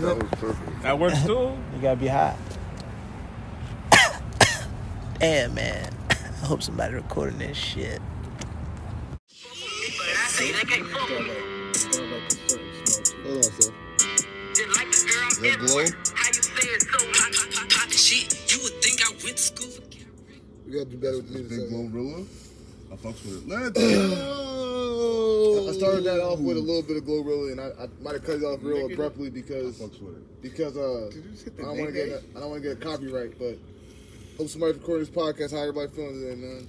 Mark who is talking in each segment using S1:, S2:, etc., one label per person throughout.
S1: That was perfect.
S2: That works too.
S3: You gotta be hot. Damn, man. I hope somebody recording this shit.
S1: Hold on, sir. That glow?
S4: Shit, you would think I went to school for
S1: We gotta do better with the
S5: Big
S1: music.
S5: Glorilla. I fucks with it. Let's
S1: I started that off with a little bit of Glorilla, and I might have cut it off real abruptly
S5: I
S1: because
S5: fucks with it.
S1: I don't want to get a copyright, but hope somebody recording this podcast. How everybody feeling today, man?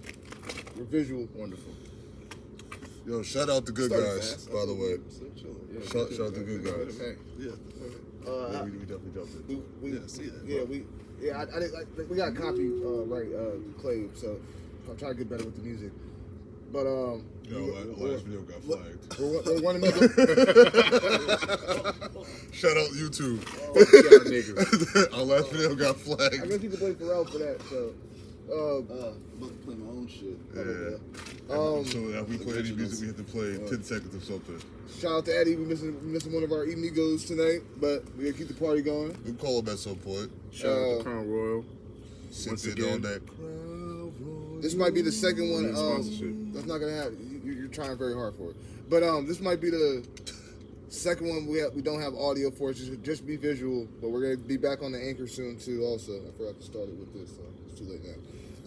S1: We're visual.
S5: Wonderful. Yo, shout out the good guys, by the way. Shout out the good guys.
S1: Yeah.
S5: We definitely jumped it.
S1: See that. We got a copy right, Clay. So I'm trying to get better with the music. But
S5: Yo, last video got flagged.
S1: we're one of the
S5: Shout out YouTube.
S1: y'all niggas.
S5: Our last video got
S1: I
S5: flagged.
S1: guess you can blame Pharrell for that. So.
S6: I'm about to play my own shit.
S5: Yeah. So if we play any music, we have to play 10 seconds of something.
S1: Shout out to Eddie. We missing one of our amigos tonight, but we gotta keep the party going.
S5: We'll call him at some point.
S2: Shout out to Crown Royal.
S5: Sit there on that.
S1: This might be the second one.
S2: Sponsorship.
S1: That's not gonna happen. You're trying very hard for it. But this might be the second one we don't have audio for. It's just be visual. But we're gonna be back on the anchor soon too. Also, I forgot to start it with this, so it's too late now.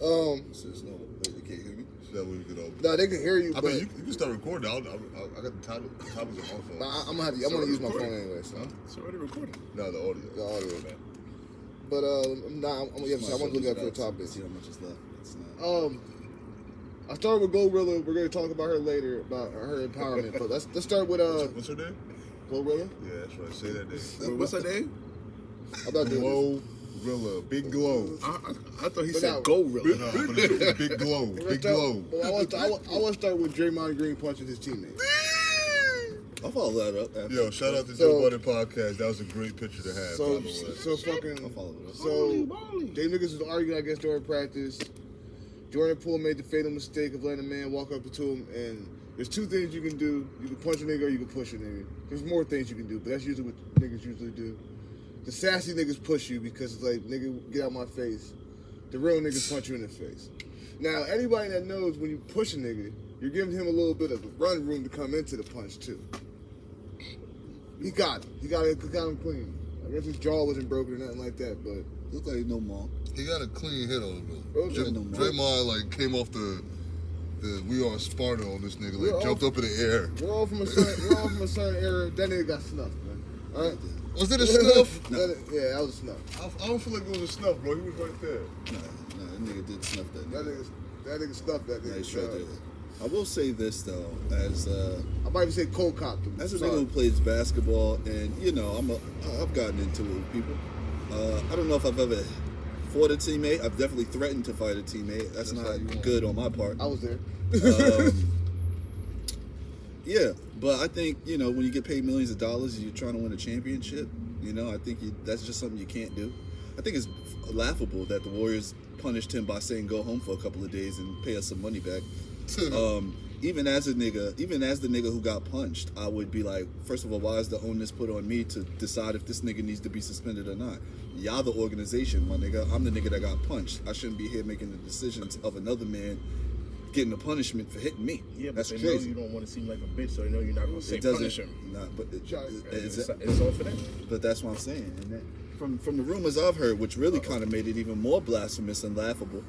S6: They can't hear me.
S5: That way we could open.
S1: No, they can hear you.
S5: I
S1: but
S5: mean, you can start recording. I got the topics on my phone.
S1: I'm gonna use my phone anyway. So
S2: It's already recording.
S5: No, the audio.
S1: the audio. But I want to look at the topic.
S6: See how much is left. It's not.
S1: I started with Glorilla. We're gonna talk about her later about her empowerment. But let's start with
S5: What's her name?
S1: Glorilla.
S5: Yeah, that's right. Say that name.
S2: Wait, what's her name?
S1: I'm not doing this.
S5: Glorilla. Big glow.
S2: I thought he
S1: But
S2: said
S1: now-
S2: Gorilla.
S5: No, but it's big glow. Big glow.
S1: Well, I want to start with Draymond Green punching his teammate.
S6: I'll follow that up. After.
S5: Yo, shout out to
S1: So-
S5: Joe Budden Podcast. That was a great picture to have, by the way.
S1: So fucking.
S6: I'll follow it up.
S1: So they niggas was arguing, I guess, during practice. Jordan Poole made the fatal mistake of letting a man walk up to him, and there's two things you can do. You can punch a nigga or you can push a nigga. There's more things you can do, but that's usually what niggas usually do. The sassy niggas push you because it's like, nigga, get out my face. The real niggas punch you in the face. Now, anybody that knows when you push a nigga, you're giving him a little bit of run room to come into the punch, too. He got him. He got him clean. I guess his jaw wasn't broken or nothing like that, but...
S6: Look like no more.
S5: He got a clean hit on him,
S1: Oh,
S5: though.
S1: no.
S5: Draymond, like, came off the We Are Sparta on this nigga.
S1: We're
S5: Like, jumped up in the air.
S1: We're all from a certain era. That nigga got snuffed, man. All right?
S5: Was it a snuff?
S1: Yeah, that was a snuff.
S5: I don't feel like it was a snuff, bro. He was right there.
S6: No, that nigga did snuff that.
S1: That nigga snuffed that nigga.
S6: Yeah, he sure did. I will say this though, as
S1: I might even say cold cocked him.
S6: as a nigga who plays basketball, and you know, I've gotten into it with people. I don't know if I've ever fought a teammate. I've definitely threatened to fight a teammate. That's not good on my part.
S1: I was there.
S6: Yeah, but I think, you know, when you get paid millions of dollars, you're trying to win a championship. You know, I think that's just something you can't do. I think it's laughable that the Warriors punished him by saying go home for a couple of days and pay us some money back. Even as the nigga who got punched, I would be like, first of all, why is the onus put on me to decide if this nigga needs to be suspended or not? Y'all the organization, my nigga. I'm the nigga that got punched. I shouldn't be here making the decisions of another man getting the punishment for hitting me.
S2: Yeah, but
S6: that's
S2: they
S6: crazy.
S2: know you don't want to seem like a bitch, so they know you're not going to say
S6: It doesn't.
S2: punish him.
S6: Nah, but
S2: It's all for them.
S6: But that's what I'm saying. And that, from the rumors I've heard, which really kind of made it even more blasphemous and laughable,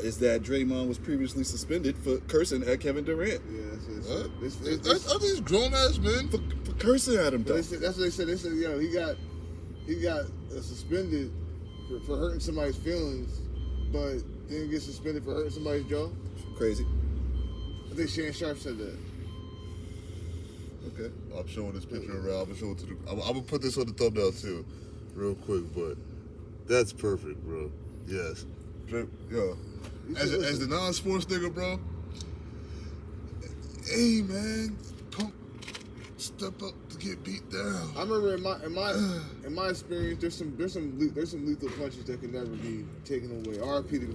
S6: is that Draymond was previously suspended for cursing at Kevin Durant.
S1: Yeah,
S5: Are these grown ass men?
S6: For cursing at him, though.
S1: that's what they said. They said, yo, he got suspended for hurting somebody's feelings, but didn't get suspended for hurting somebody's jaw.
S6: Crazy.
S1: I think Shannon Sharp said that.
S5: Okay. I'm showing this picture around. I'm gonna show it to I'm gonna put this on the thumbnail too, real quick. But that's perfect, bro. Yes. Yo, as the non-sports nigga, bro. Hey, man, pump, step up to get beat down.
S1: I remember in my experience, there's some lethal punches that can never be taken away. R.I.P. the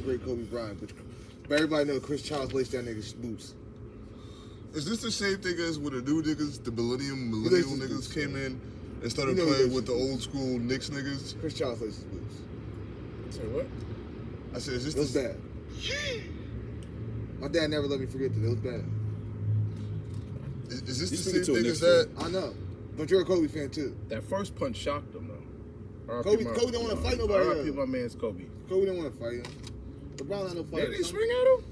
S1: great Kobe Bryant, but everybody know Chris Childs laced that nigga's boots.
S5: Is this the same thing as when the new niggas, the millennial niggas came in and started
S1: You know he
S5: playing
S1: laces
S5: with the
S1: boots.
S5: old school Knicks niggas.
S1: Chris Childs laces boots.
S2: Say what?
S5: I said, is this
S1: It was
S5: the
S1: bad. My dad never let me forget that. It was bad.
S5: is this
S6: You
S5: the
S6: speaking
S5: same
S6: to a
S5: niggas
S6: Knicks
S5: that?
S1: I know. But you're a Kobe fan too.
S2: That first punch shocked him, though.
S1: Kobe don't wanna fight nobody
S2: R.I.P.
S1: else.
S2: my man's Kobe.
S1: Kobe didn't want to fight him. LeBron not no fighter.
S2: Did he swing at him?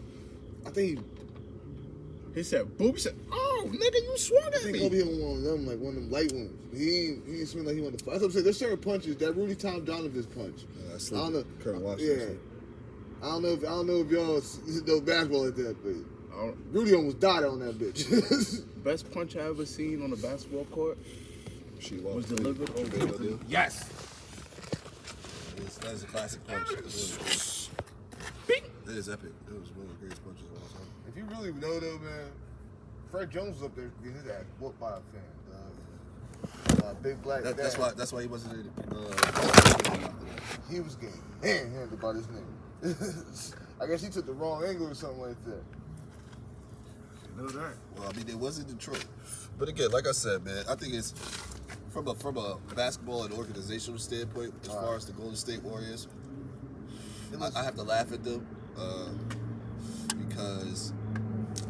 S1: I think
S2: He said, boop. He said, oh, nigga, you swung
S1: I
S2: at
S1: think
S2: me.
S1: Kobe hit one of them, like one of them light ones. He didn't swing like he wanted to fight. That's what I'm saying. There's certain punches that Rudy Tom Donovan's punch.
S6: I
S1: I don't know.
S6: Kurt Washington.
S1: Yeah. I don't know if y'all know basketball like that, but
S2: I don't-
S1: Rudy almost died on that bitch.
S2: Best punch I ever seen on a basketball court
S6: She
S2: was
S6: walked
S2: delivered over.
S6: over.
S2: Yes.
S6: That is a classic punch. It is epic. It was one of the greatest punches of all time.
S1: If you really know though, man, Fred Jones was up there getting his ass whooped by a fan. Big black.
S6: That's
S1: dad.
S6: why he wasn't in
S1: He was getting handed by this nigga. I guess he took the wrong angle or something like that.
S2: You know that.
S6: Well, I mean, it was in Detroit. But again, like I said, man, I think it's from a basketball and organizational standpoint, as far as the Golden State Warriors, I have to laugh at them because,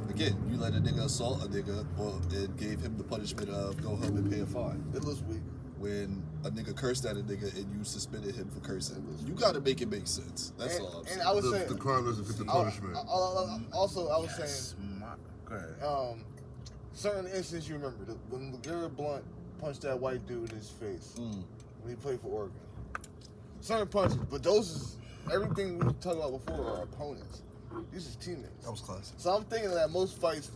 S6: again, you let a nigga assault a nigga and gave him the punishment of go home and pay a fine.
S1: It looks weak.
S6: When a nigga cursed at a nigga and you suspended him for cursing, you got to make it make sense. That's all I'm saying.
S1: And I was saying,
S5: The crime doesn't fit the punishment.
S1: also, I was saying,
S2: Go ahead.
S1: certain instances you remember when LeGarrette Blount punched that white dude in his face when he played for Oregon. Certain punches, but those is everything we talked about before are opponents. These is teammates.
S6: That was classic.
S1: So I'm thinking that most fights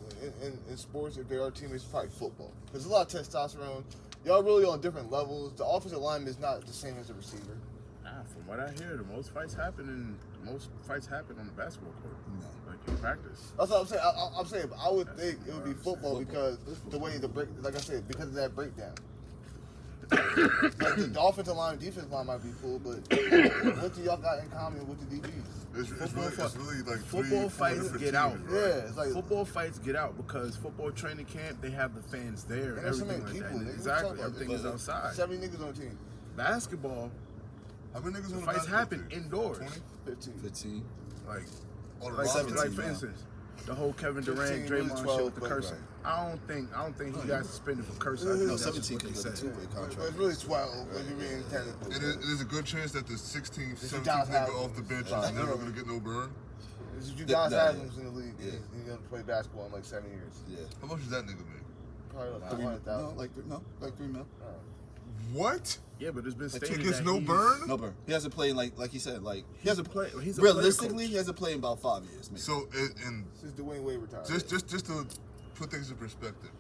S1: in sports, if they are teammates, is probably football. There's a lot of testosterone. Y'all really on different levels. The offensive lineman is not the same as the receiver.
S2: Nah, from what I hear, most fights happen on the basketball court.
S6: No.
S2: Like in practice.
S1: That's what I'm saying. I'm saying I would think it would be football because the way the break, like I said, because of that breakdown. Like the offensive line and defensive line might be cool, but what do y'all got in common with the DBs?
S5: It's really like
S2: Football fights get out.
S1: Yeah, it's like
S2: Football fights get out because football training camp, they have the fans there and
S1: there's so
S2: everything
S1: many
S2: like
S1: people.
S2: that.
S1: Nigga,
S2: Exactly. Everything is outside.
S1: 70 niggas on the team.
S2: Basketball,
S5: How many niggas
S2: the
S5: on the
S2: fights
S5: basketball
S2: happen
S5: team?
S2: indoors.
S5: 20?
S1: 15.
S6: 15.
S2: Like,
S5: On the
S2: like,
S5: roster
S2: like
S5: team
S2: for
S5: now.
S2: instance, the whole Kevin
S1: 15,
S2: Durant,
S1: really
S2: Draymond
S1: 12,
S2: shit with the
S1: but
S2: cursing.
S1: right.
S2: I don't think he got suspended for cursing. I think
S6: No,
S2: that's
S6: 17
S2: what they
S6: because of the
S2: said.
S6: two-way
S1: But
S6: contract.
S1: it's really 12 if you're being technical.
S5: It is a good chance that the 16th,
S1: This is
S5: 17th
S1: Dallas
S5: nigga
S1: Havens.
S5: off the bench
S1: Right.
S5: is never going to get no burn.
S1: This is
S6: Yeah,
S1: Udonis
S6: nah,
S1: Haslem's in the league.
S6: yeah.
S1: He's gonna play basketball in like 7 years.
S6: Yeah.
S5: How much does that nigga make?
S1: Probably like
S6: No,
S1: 100,000.
S6: like 3 mil.
S5: What?
S2: Yeah, but it's been
S6: Like,
S2: stated
S5: He gets
S2: that
S5: no
S2: he's-
S5: burn?
S6: No, burn. He hasn't played like he said, like he hasn't
S2: play- he's a
S6: realistically
S2: player coach.
S6: he hasn't played in about 5 years. Maybe.
S5: So, and
S1: Since Dwayne Wade retired.
S5: just to put things in perspective,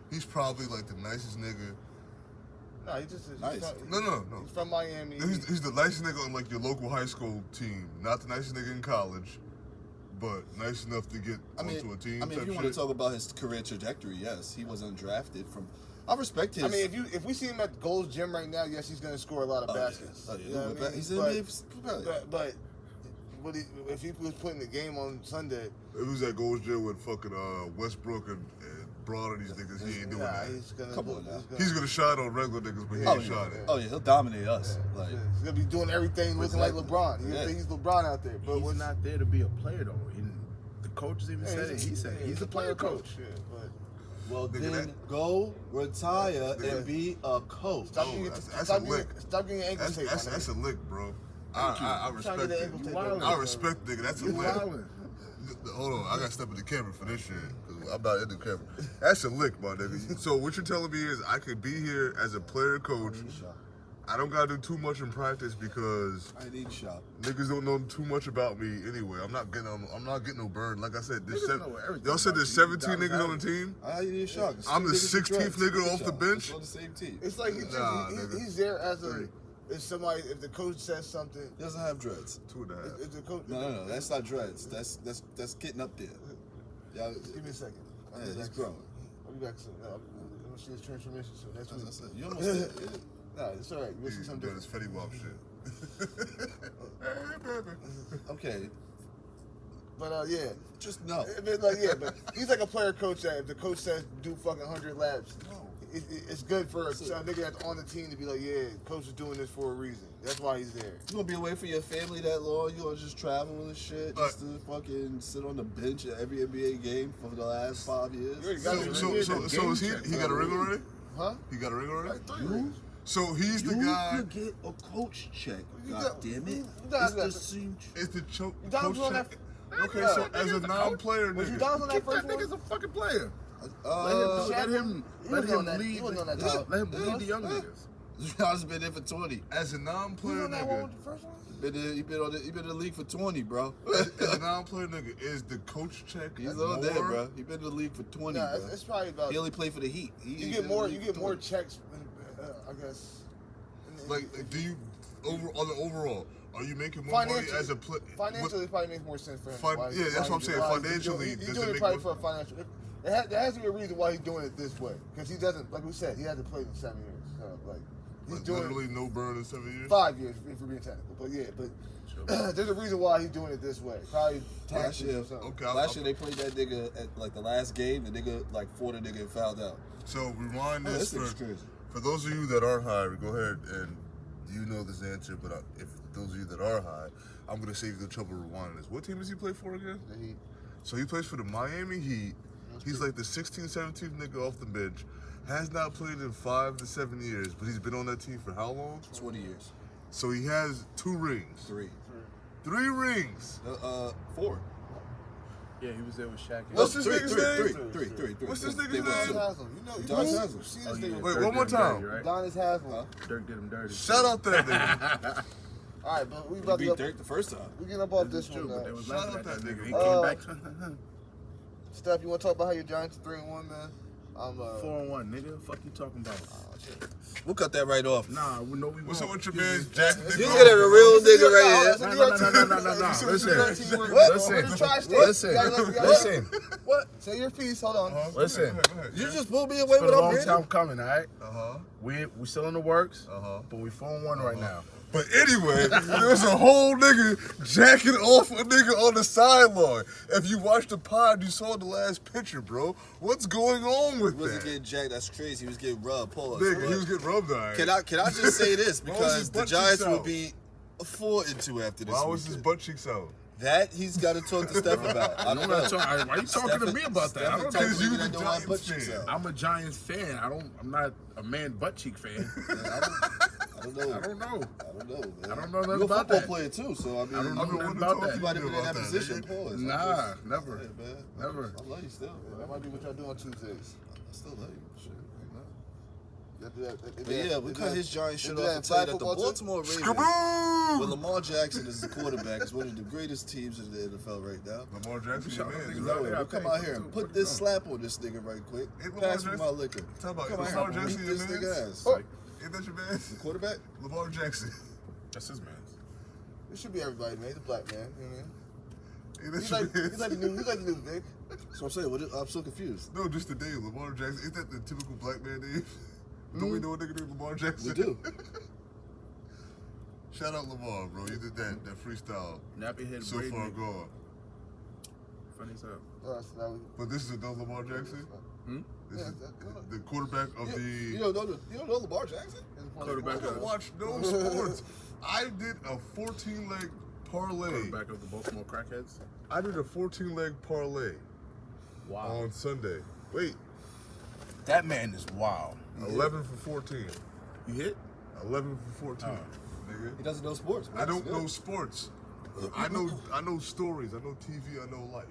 S5: he's probably like the nicest nigga.
S1: No, he just is.
S6: Nice.
S5: No.
S1: He's from Miami.
S5: He's the nicest nigga on like your local high school team. Not the nicest nigga in college, but nice enough to get onto a team.
S6: I mean,
S5: type
S6: if you want
S5: shit.
S6: to talk about his career trajectory, yes, he was undrafted from. I respect his.
S1: I mean, if we see him at Gold's Gym right now, yes, he's gonna score a lot of baskets.
S6: Oh, yeah.
S1: You know what I mean?
S6: He's an NBA player.
S1: But if he was putting the game on Sunday,
S5: It was at Gold's Gym with fucking Westbrook and Braun and these niggas. He ain't doing
S1: nah,
S5: that.
S1: he's gonna.
S6: Come on now.
S5: He's gonna shine on regular niggas, but he
S6: Oh
S5: ain't
S6: yeah.
S5: shining.
S6: Oh yeah, he'll dominate us. Like
S1: He's gonna be doing everything looking like
S6: Exactly.
S1: LeBron. He's
S6: Yeah.
S1: think he's LeBron out there. But
S2: He's
S1: what's
S2: not there to be a player though. The coaches even
S1: Yeah,
S2: said it. He said he's a player coach.
S1: Yeah, but
S6: well,
S5: Nigga,
S6: then
S5: that-
S6: go retire
S5: Yeah.
S6: and be a coach.
S1: stop
S5: Oh,
S1: getting
S5: that's a lick.
S1: stop getting your ankle tape.
S5: That's a lick, bro. I
S1: Trying to
S5: respect
S1: get the
S5: it.
S1: ankle tape.
S2: wildin'.
S5: I respect nigga. That's a
S2: You
S5: lick.
S2: wildin'.
S5: Hold on, I gotta step in the camera for this shit. 'Cause I'm not in the camera. That's a lick, my nigga. So what you're telling me is I could be here as a player coach. I don't gotta do too much in practice because
S6: I need shot.
S5: niggas don't know too much about me anyway. I'm not getting no burn. Like I said,
S2: Niggas know everything
S5: y'all said
S2: about
S5: there's
S2: you.
S5: 17
S2: You
S5: niggas
S2: got
S5: on the team.
S6: I need a shot.
S5: I'm the 16th nigga off the bench?
S6: On the same team.
S1: It's like
S5: Nah, nigga.
S1: he's there as a if somebody if the coach says something.
S6: He doesn't have dreads.
S5: 2.5.
S1: If the coach,
S6: No. That's not dreads. That's getting up there. Y'all,
S1: Give me a second. I'll
S6: Yeah,
S1: be
S6: he's
S1: back
S6: growing.
S1: soon. I'll be back soon. I'm gonna see his transformation soon. Next
S6: as I
S1: week.
S6: said, you almost did.
S1: Nah, it's all right. We'll see
S5: He's
S1: something
S5: doing his
S1: different.
S5: Fetty Wap shit.
S6: Okay,
S1: Yeah.
S6: just no.
S1: I mean, like, yeah, but he's like a player coach that if the coach says do fucking 100 laps, it's good for a nigga that's on the team to be like, yeah, coach is doing this for a reason. That's why he's there.
S6: You gonna be away from your family that long? You gonna just travel and shit, just to fucking sit on the bench at every NBA game for the last 5 years?
S1: You already got it.
S5: So is he got a ring already?
S1: Huh?
S5: He got a ring already?
S1: Like 3 rings.
S5: So he's the guy.
S6: You get a coach check.
S1: You
S6: God
S1: got-
S6: damn it!
S1: you
S6: It's
S1: got-
S6: the same.
S5: It's the coach
S1: Donald's on
S5: check.
S1: that-
S5: Okay, so as a non-player
S1: Was you
S5: nigga.
S1: down on that
S2: That
S1: first
S2: nigga's
S1: one?
S2: a fucking player.
S6: Uh,
S2: Let him
S1: he was on that-
S2: lead.
S1: he was on that
S2: Let
S1: top.
S2: him lead the young niggas.
S6: Giannis been there for 20.
S5: As a
S1: You
S5: non-player
S1: on that one
S5: nigga.
S1: with the first one?
S6: He been in the league for 20, bro.
S5: As a non-player nigga, is the coach check
S6: He's
S5: more?
S6: on there, bro. He been in the league for 20,
S1: Nah,
S6: bro.
S1: it's probably about.
S6: He only played for the Heat.
S1: You get more checks, I guess.
S5: Like, do you on the overall? Are you making more money
S1: Financially-
S5: as a player?
S1: Financially, it probably makes more sense for him.
S5: Yeah, that's what I'm saying. Financially,
S1: he's
S5: does
S1: doing
S5: it
S1: it
S5: make
S1: probably
S5: more-
S1: for a financial. There has to be a reason why he's doing it this way, because he doesn't, like we said, he hasn't played in 7 years. So, like he's doing
S5: literally no burn in 7 years.
S1: 5 years if we're being technical. But yeah, but there's a reason why he's doing it this way. Probably
S6: Last
S1: taxes
S6: year,
S1: or something.
S5: Okay,
S6: last year they played that nigga at like the last game. The nigga like fought a nigga and fouled out.
S5: So rewind
S6: Oh,
S5: this
S6: this nigga's crazy.
S5: for those of you that aren't high. Go ahead and you know this answer, but if those of you that are high, I'm gonna save you the trouble rewinding this. What team does he play for again?
S1: The Heat.
S5: So he plays for the Miami Heat. He's like the 16th, 17th nigga off the bench. Has not played in 5 to 7 years, but he's been on that team for how long?
S6: 20 years.
S5: So he has 2 rings.
S6: 3.
S5: 3 rings.
S6: 4.
S2: Yeah, he was there with Shaq.
S5: What's this nigga's name?
S6: Three.
S5: What's this
S6: They
S5: nigga's
S6: went
S5: name?
S6: two.
S1: Haslam. You know,
S6: Udonis
S1: you've
S6: Haslam.
S1: seen
S2: Oh,
S1: this
S2: yeah.
S1: nigga.
S5: Wait,
S2: Dirk
S5: one more
S2: did him dirty,
S5: time.
S2: right?
S1: Udonis Haslam.
S2: Dirk did him dirty.
S5: Shout out that nigga.
S1: All right, but we
S6: He
S1: about to
S6: beat
S1: go.
S6: Dirk the first time.
S1: We get up off
S2: This
S1: this
S2: is true,
S1: one.
S2: but they was
S5: Shout
S2: laughing
S5: out
S2: at that
S5: that
S2: nigga. He
S5: nigga.
S2: came back.
S1: Steph, you want to talk about how your Giants are 3-1, man? I'm
S2: 4-1, nigga. Fuck you talking about?
S6: We'll cut that right off.
S2: Nah, we know we
S5: What's up
S2: won't.
S5: with your man, Jack?
S6: You get a real nigga right
S2: No,
S6: here.
S2: no. Listen. Listen.
S1: What? Say your piece. Hold on.
S2: Listen.
S6: You just pulled me away
S2: It's been a
S6: without
S2: long
S6: reading.
S2: time coming, all right?
S5: Uh-huh.
S2: We still in the works,
S5: Uh-huh.
S2: but we 4-1 right now.
S5: But anyway, there's a whole nigga jacking off a nigga on the sideline. If you watched the pod, you saw the last picture, bro. What's going on with
S6: He wasn't
S5: that?
S6: getting jacked. That's crazy. He was getting rubbed. Pause.
S5: Nigga, he was getting rubbed on.
S6: Can I just say this
S5: Why was his
S6: because the
S5: butt
S6: Giants
S5: cheeks
S6: will
S5: out?
S6: be 4-2 after this.
S5: Why was his
S6: weekend.
S5: butt cheeks out?
S6: That he's got to talk to Steph about. I don't know.
S2: Why are you talking to me about that? I don't know.
S5: Because you
S6: Nigga
S5: the
S6: that don't have butt
S5: Giants
S6: cheeks
S5: fan.
S6: out.
S2: I'm a Giants fan. I'm not a man butt cheek fan.
S6: I don't know.
S2: I don't know.
S6: I don't know, man.
S2: I don't know nothing
S6: You're a
S2: about
S6: football
S2: that.
S6: player too, so I mean,
S2: I don't know
S5: I've been
S2: nothing
S5: wanting to
S2: about
S5: talk
S2: that.
S5: to
S6: you might have been in
S5: about
S6: that
S5: that,
S6: position.
S5: nigga.
S6: Pause.
S2: Nah, never.
S6: Yeah, man.
S2: Never.
S6: I love you still.
S1: That
S6: Man.
S1: might be what y'all do on Tuesdays.
S6: I still love you. Shit.
S1: Y'all do that-
S6: But yeah, we cut his giant shit
S1: do
S6: off
S1: that
S6: and tell you
S1: in
S6: that the
S1: flag football, too?
S6: Baltimore Ravens,
S5: Skaboo!
S6: with Lamar Jackson as the quarterback, is one of the greatest teams in the NFL right now.
S5: Lamar Jackson, your
S2: Shout out
S5: man.
S2: niggas
S5: right?
S2: out there.
S6: We'll come out here and put this slap on this nigga right quick.
S5: Hey, Lamar
S6: Pass me
S5: Jackson.
S6: my liquor.
S5: Talk about
S6: Come out
S5: Lamar
S6: here and
S5: Jackson,
S6: beat
S5: your
S6: this
S5: man.
S6: nigga ass.
S1: Oh.
S5: Ain't that your man?
S6: Quarterback?
S5: Lamar Jackson.
S2: That's his man.
S1: It should be everybody, man. He's a black man. You know what I mean?
S5: Ain't that
S1: He's
S5: your
S1: like,
S5: man?
S1: he's like the new Vic.
S6: So I'm saying, I'm so confused.
S5: No, just the name, Lamar Jackson. Isn't that the typical black man name? Don't we know a nigga named Lamar Jackson?
S6: We do.
S5: Shout out Lamar, bro. You did that freestyle.
S2: Nappy head
S5: So
S2: braid
S5: far
S2: nigga.
S5: gone.
S2: Funny as hell.
S1: So that was,
S5: But this is another Lamar Jackson?
S2: Hmm?
S5: This is the quarterback of
S6: You
S5: the...
S6: don't know Lamar Jackson?
S2: Quarterback
S5: I don't
S2: of
S5: watch no sports. I did a 14-leg parlay.
S2: quarterback of the Baltimore Crackheads.
S5: I did a 14-leg parlay
S2: Wow.
S5: on Sunday. Wait,
S2: That man is wild.
S5: 11 for 14.
S2: You hit?
S5: 11 for 14. Nigga.
S6: He doesn't know sports. Man.
S5: I don't
S6: That's
S5: know
S6: good.
S5: sports. I know stories. I know TV. I know life.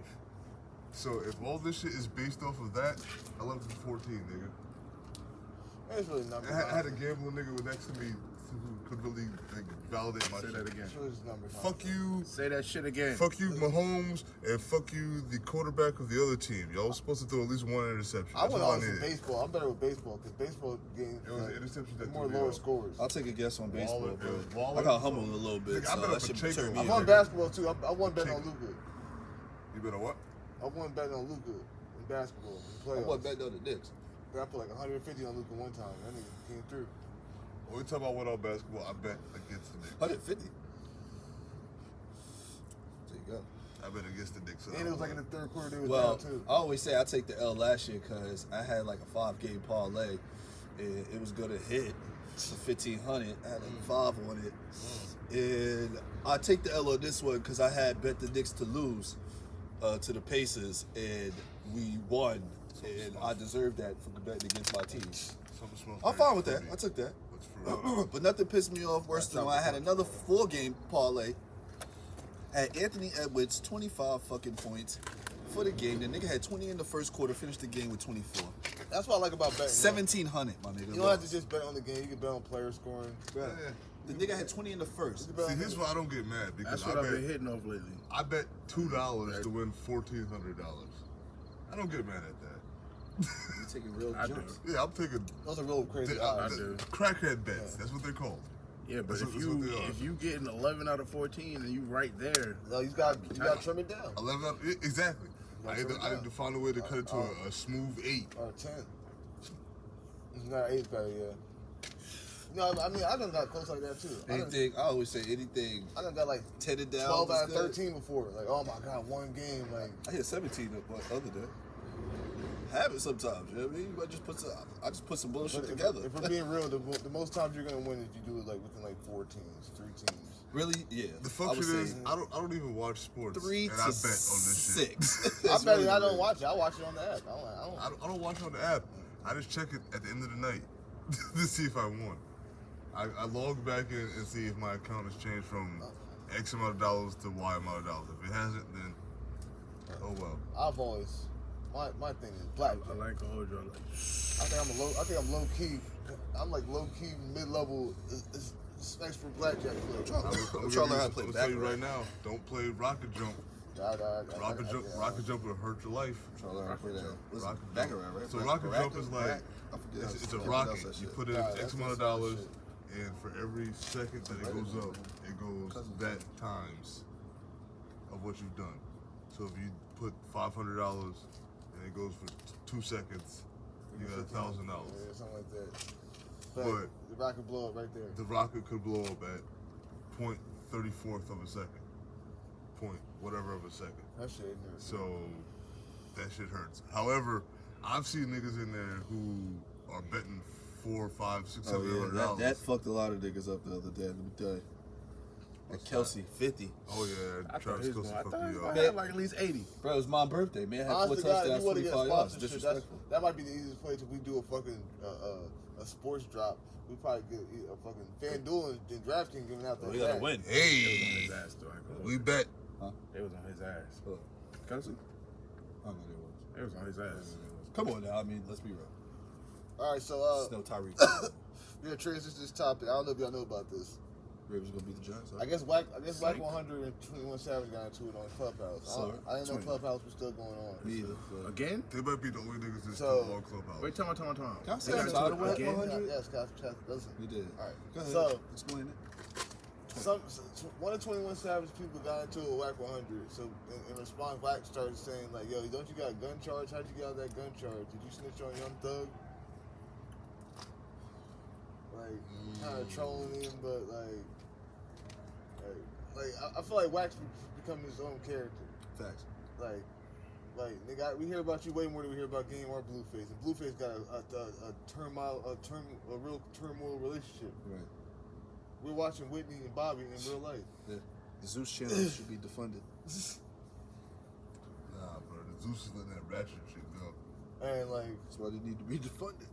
S5: So if all this shit is based off of that, 11 for 14, nigga.
S1: it's really numbers.
S5: I had a gambling nigga next to me who could really validate my
S2: Say
S5: shit.
S2: that again.
S1: It's really just numbers.
S5: Fuck you.
S2: Say that shit again.
S5: Fuck you, Mahomes, and fuck you, the quarterback of the other team. Y'all was supposed to throw at least one interception.
S1: I
S5: That's
S1: went
S5: all I
S1: on to
S5: needed.
S1: baseball. I'm better with baseball because baseball games
S5: It was an interception that
S1: more
S5: threw me
S1: lower
S5: off.
S1: scores.
S6: I'll take a guess on baseball,
S5: Waller,
S6: bro.
S5: it was Waller.
S6: I got humbled a little bit,
S5: Nigga, I
S6: so
S5: bet
S6: that
S5: up
S6: should
S5: a Pacheco.
S6: turn me
S1: I
S6: in.
S1: won basketball too. I won betting on
S5: Check.
S1: Luka.
S5: You better what?
S1: I won betting on Luka in basketball in
S6: I
S1: playoffs.
S6: wasn't betting on the Knicks.
S1: I put like 150 on Luka one time. That nigga came through.
S5: When we talk about what on basketball, I bet against the Knicks.
S6: 150. There you go.
S5: I bet against the Knicks.
S1: And it was like in the third quarter they was
S6: Well,
S1: down too.
S6: I always say I take the L last year because I had like a 5-game parlay, and it was gonna hit for 1,500. I had like 5 on it, and I take the L on this one because I had bet the Knicks to lose to the Pacers, and we won, and I deserved that for betting against my team.
S5: Something smells
S6: I'm
S5: like
S6: fine with
S5: for
S6: that.
S5: me.
S6: I took that.
S5: That's for real.
S6: But nothing pissed me off worse than when I had another 4-game parlay. Had Anthony Edwards 25 fucking points for the game. The nigga had 20 in the first quarter, finished the game with 24.
S1: That's what I like about betting.
S6: 1,700, my nigga.
S1: You don't have to just bet on the game. You can bet on player scoring.
S6: Right. The nigga had 20 in the first.
S5: See, here's why I don't get mad because
S2: That's what I've been hitting off lately.
S5: I bet $2 to win $1,400. I don't get mad at that.
S6: You taking real
S2: I do.
S6: jumps.
S5: Yeah, I'm taking
S1: Those are real crazy
S5: the-
S1: odds.
S2: I do.
S5: crackhead bets. That's what they're called.
S2: Yeah, but
S5: That's
S2: if
S5: what they are.
S2: you getting 11 out of 14 and you right there,
S1: No, you got to trim it down.
S5: 11 out, exactly.
S1: You gotta
S5: I
S1: trim it
S5: need
S1: down.
S5: to find a way to cut it to a smooth 8.
S1: Or 10. It's not 8 better, yeah. No, I mean, I done got close like that too.
S6: Anything, I always say anything
S1: I done got like
S6: 10 and down.
S1: 12
S6: is
S1: out of
S6: good.
S1: 13 before. Like, oh my God, one game. Like,
S6: I hit 17 the other day. Have it sometimes, you know what I mean? But I just put some bullshit
S1: but
S6: together.
S1: if we're being real, the most times you're going to win is you do it like within like 4 teams, 3 teams.
S6: Really? Yeah.
S5: The
S6: I would
S5: function
S6: say
S5: is, I don't even watch sports.
S6: 3
S5: and
S6: to
S5: I bet on this shit.
S6: 6.
S1: I
S6: That's
S1: bet
S6: really
S1: I
S6: the
S1: don't
S6: range.
S1: watch it. I watch it on the app.
S5: I don't watch it on the app. I just check it at the end of the night to see if I won. I log back in and see if my account has changed from X amount of dollars to Y amount of dollars. If it hasn't, then oh well.
S1: I've always my thing is
S2: I
S1: blackjack.
S2: like a whole draw. Like,
S1: I think I'm low key. I'm like low key mid level. It's next for blackjack.
S6: I'm trying to learn how to play
S5: I'm tell you
S6: baccarat.
S5: right now, don't play rocket jump. Rocket jump will hurt your life.
S6: Trying to learn how to play that. What's it?
S5: Rocket jump.
S6: Baccarat, right?
S5: So rocket jump is like
S6: I forget
S5: it's
S6: how
S5: a
S6: to
S5: rocket.
S6: pronounce that
S5: You
S6: shit.
S5: put in
S1: Nah,
S5: X
S1: that's
S5: amount of
S1: some
S5: dollars,
S1: shit.
S5: and for every second that it goes up, it goes that times of what you've done. So if you put $500 and it goes for 2 seconds, you got $1,000.
S1: Yeah, something like that.
S5: But
S1: the rocket blow up right there.
S5: the rocket could blow up at 0.34th of a second, point whatever of a second.
S1: That shit in there.
S5: So that shit hurts. However, I've seen niggas in there who are betting $400, $500, $600.
S6: Oh yeah, that fucked a lot of niggas up the other day. Let me tell you. Like Kelsey, 50.
S5: Oh yeah,
S2: I thought
S5: Travis
S2: he was
S5: Kelce
S2: going
S5: fucked me
S2: to
S5: up.
S2: have like at least 80.
S6: Bro, it was my birthday, man. I had 4
S1: Honestly, God, if
S6: touchdowns,
S1: you want to get
S6: 25 yards.
S1: sponsorship,
S6: Disrespectful.
S1: that might be the easiest place if we do a fucking a sports drop. We probably get a fucking FanDuel and DraftKings giving out the
S6: We gotta win.
S2: It was on
S5: Hey,
S2: his ass, though. I ain't gonna
S5: we
S2: lie.
S5: bet.
S2: It was on his ass.
S6: Look,
S2: Kelsey?
S6: I don't know what
S2: It was on his ass.
S6: it was. Come on now, I mean, let's be real.
S1: All right, so
S6: It's no Tyreek.
S1: we're gonna transition to this topic. I don't know if y'all know about this.
S6: Ravens gonna beat the Giants. Huh?
S1: I guess Whack 100 and 21 Savage got into it on Clubhouse. I didn't know
S2: 20.
S1: Clubhouse was still going on.
S6: Me either. but-
S2: Again?
S5: They might be the only niggas that's
S1: So-
S5: still on Clubhouse.
S2: Wait, tell me.
S6: Can I say
S2: They
S6: I'm
S2: got
S6: tired
S2: into
S6: of
S2: it
S6: Whack
S2: again?
S6: 100?
S1: Yes, guys, listen.
S6: We did.
S1: All right.
S6: Go ahead.
S1: So,
S6: Explain it.
S1: one of 21 Savage people got into a Whack 100. So, in response, Whack started saying, like, yo, don't you got a gun charge? How'd you get out of that gun charge? Did you snitch on Young Thug? Like, kind of trolling him, but, I feel like Whack's become his own character.
S6: Facts.
S1: Like, nigga, we hear about you way more than we hear about Game or Blueface. And Blueface got a real turmoil relationship.
S6: Right.
S1: We're watching Whitney and Bobby in real life.
S6: Yeah. The Zeus channel should be defunded.
S5: Nah, bro, the Zeus is letting that ratchet shit go.
S1: And like,
S6: That's why they need to be defunded.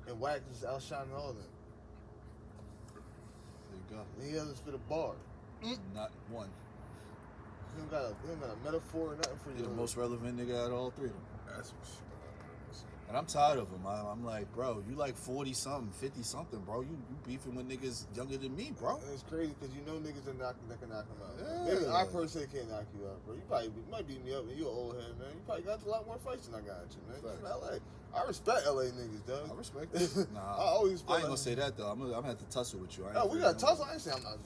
S1: and Wack is outshining all of them.
S6: There you
S1: And he doesn't spit a bar.
S6: go. Not one.
S1: He don't got a metaphor or nothing for
S6: You're
S1: you.
S6: the most relevant nigga out of all 3 of them.
S2: That's some shit.
S6: And I'm tired of them. I'm like, bro, you like 40 something, 50 something, bro. You beefing with niggas younger than me, bro.
S1: And it's crazy because you know niggas that can knock him out.
S6: Yeah.
S1: Maybe I personally can't knock you out, bro. You might beat me up and you an old head, man. You probably got a lot more fights than I got you, man. You from LA. I respect LA niggas, dog.
S6: I respect it. Nah,
S1: I always respect
S6: I ain't gonna say that though. I'm gonna have to tussle with you. I ain't
S1: No, we
S6: afraid
S1: got
S6: of
S1: tussle.
S6: nobody.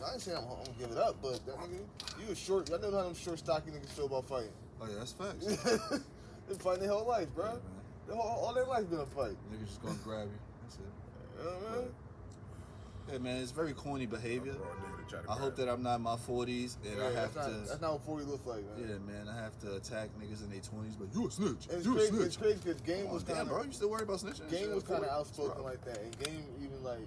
S1: I ain't saying I'm gonna give it up, but that nigga, you a short. Y'all know how them short, stocky niggas feel about fighting.
S6: Oh yeah, that's facts.
S1: Been fighting their whole life, bro.
S6: Yeah, man.
S1: All their life been a fight.
S6: Niggas just gonna grab you. That's it.
S1: You know what I mean?
S6: Yeah, man, it's very corny behavior.
S2: Raw nigga to try to
S6: I hope
S2: grab.
S6: that I'm not in my 40s and I have
S1: that's
S6: to.
S1: not what 40 looks like, man.
S6: Yeah, man, I have to attack niggas in their 20s, but you a snitch.
S1: And it's
S6: You a
S1: crazy.
S6: snitch.
S1: It's crazy because Game
S6: Come
S1: was
S6: on, damn,
S1: kind
S6: bro,
S1: of
S6: you still worried about snitching?
S1: Game was kind of
S6: Shit,
S1: outspoken like that, and Game even like,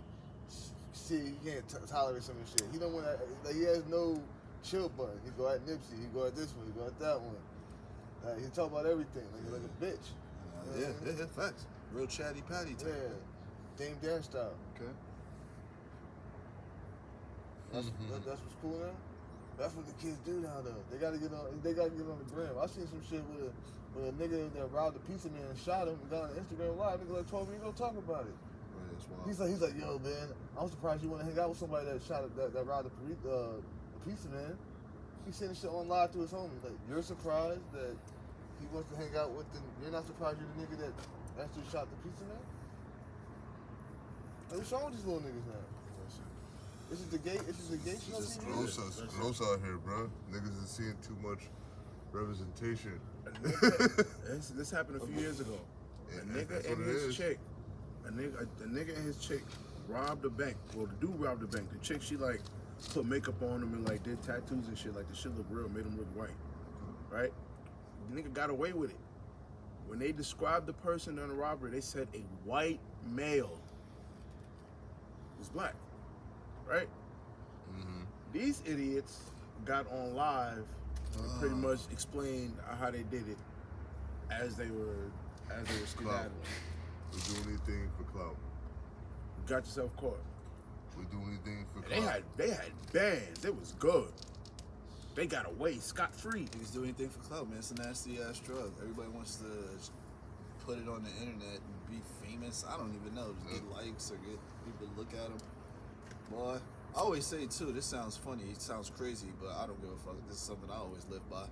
S1: see, he can't tolerate some of the shit. He don't want to. Like, he has no chill button. He go at Nipsey. He go at this one. He go at that one. He talk about everything like a bitch.
S6: Yeah, facts. Real chatty patty type.
S1: Yeah, Dame Dan style.
S6: Okay.
S1: That's what's cool now. That's what the kids do now, though. They gotta get on. They gotta get on the gram. I seen some shit with a nigga that robbed a pizza man and shot him and got on Instagram Live. Nigga like 12 minutes, don't talk about it.
S6: Right, that's wild.
S1: He's like, yo, man, I'm surprised you want to hang out with somebody that robbed the pizza man. He's sending shit on live to his homies. Like, you're surprised that he wants to hang out with the. You're not surprised you're the nigga that actually shot the pizza man. Like, what's wrong with these little niggas now? This is the gay. This is the gay shit on TV.
S5: It's gross out here, bro. Niggas is seeing too much representation.
S2: This happened a few years ago. A nigga
S5: that's
S2: and
S5: what it
S2: his
S5: is.
S2: chick, a nigga and his chick robbed a bank. Well, the dude robbed the bank. The chick, she like put makeup on him and like did tattoos and shit. Like the shit looked real, made him look white. Right? The nigga got away with it. When they described the person during the robbery, they said a white male was black. Right?
S5: Mm-hmm.
S2: These idiots got on live and pretty much explained how they did it as they were skedaddling.
S5: We do anything for clout.
S2: Got yourself caught.
S5: We do anything for
S2: And
S5: clout.
S2: they had bands. It was good. They got away scot-free.
S6: Niggas do anything for clout, man. It's a nasty ass drug. Everybody wants to put it on the internet and be famous. I don't even know. Just get likes or get people to look at them. Boy, I always say too, this sounds funny, it sounds crazy, but I don't give a fuck. This is something I always live by.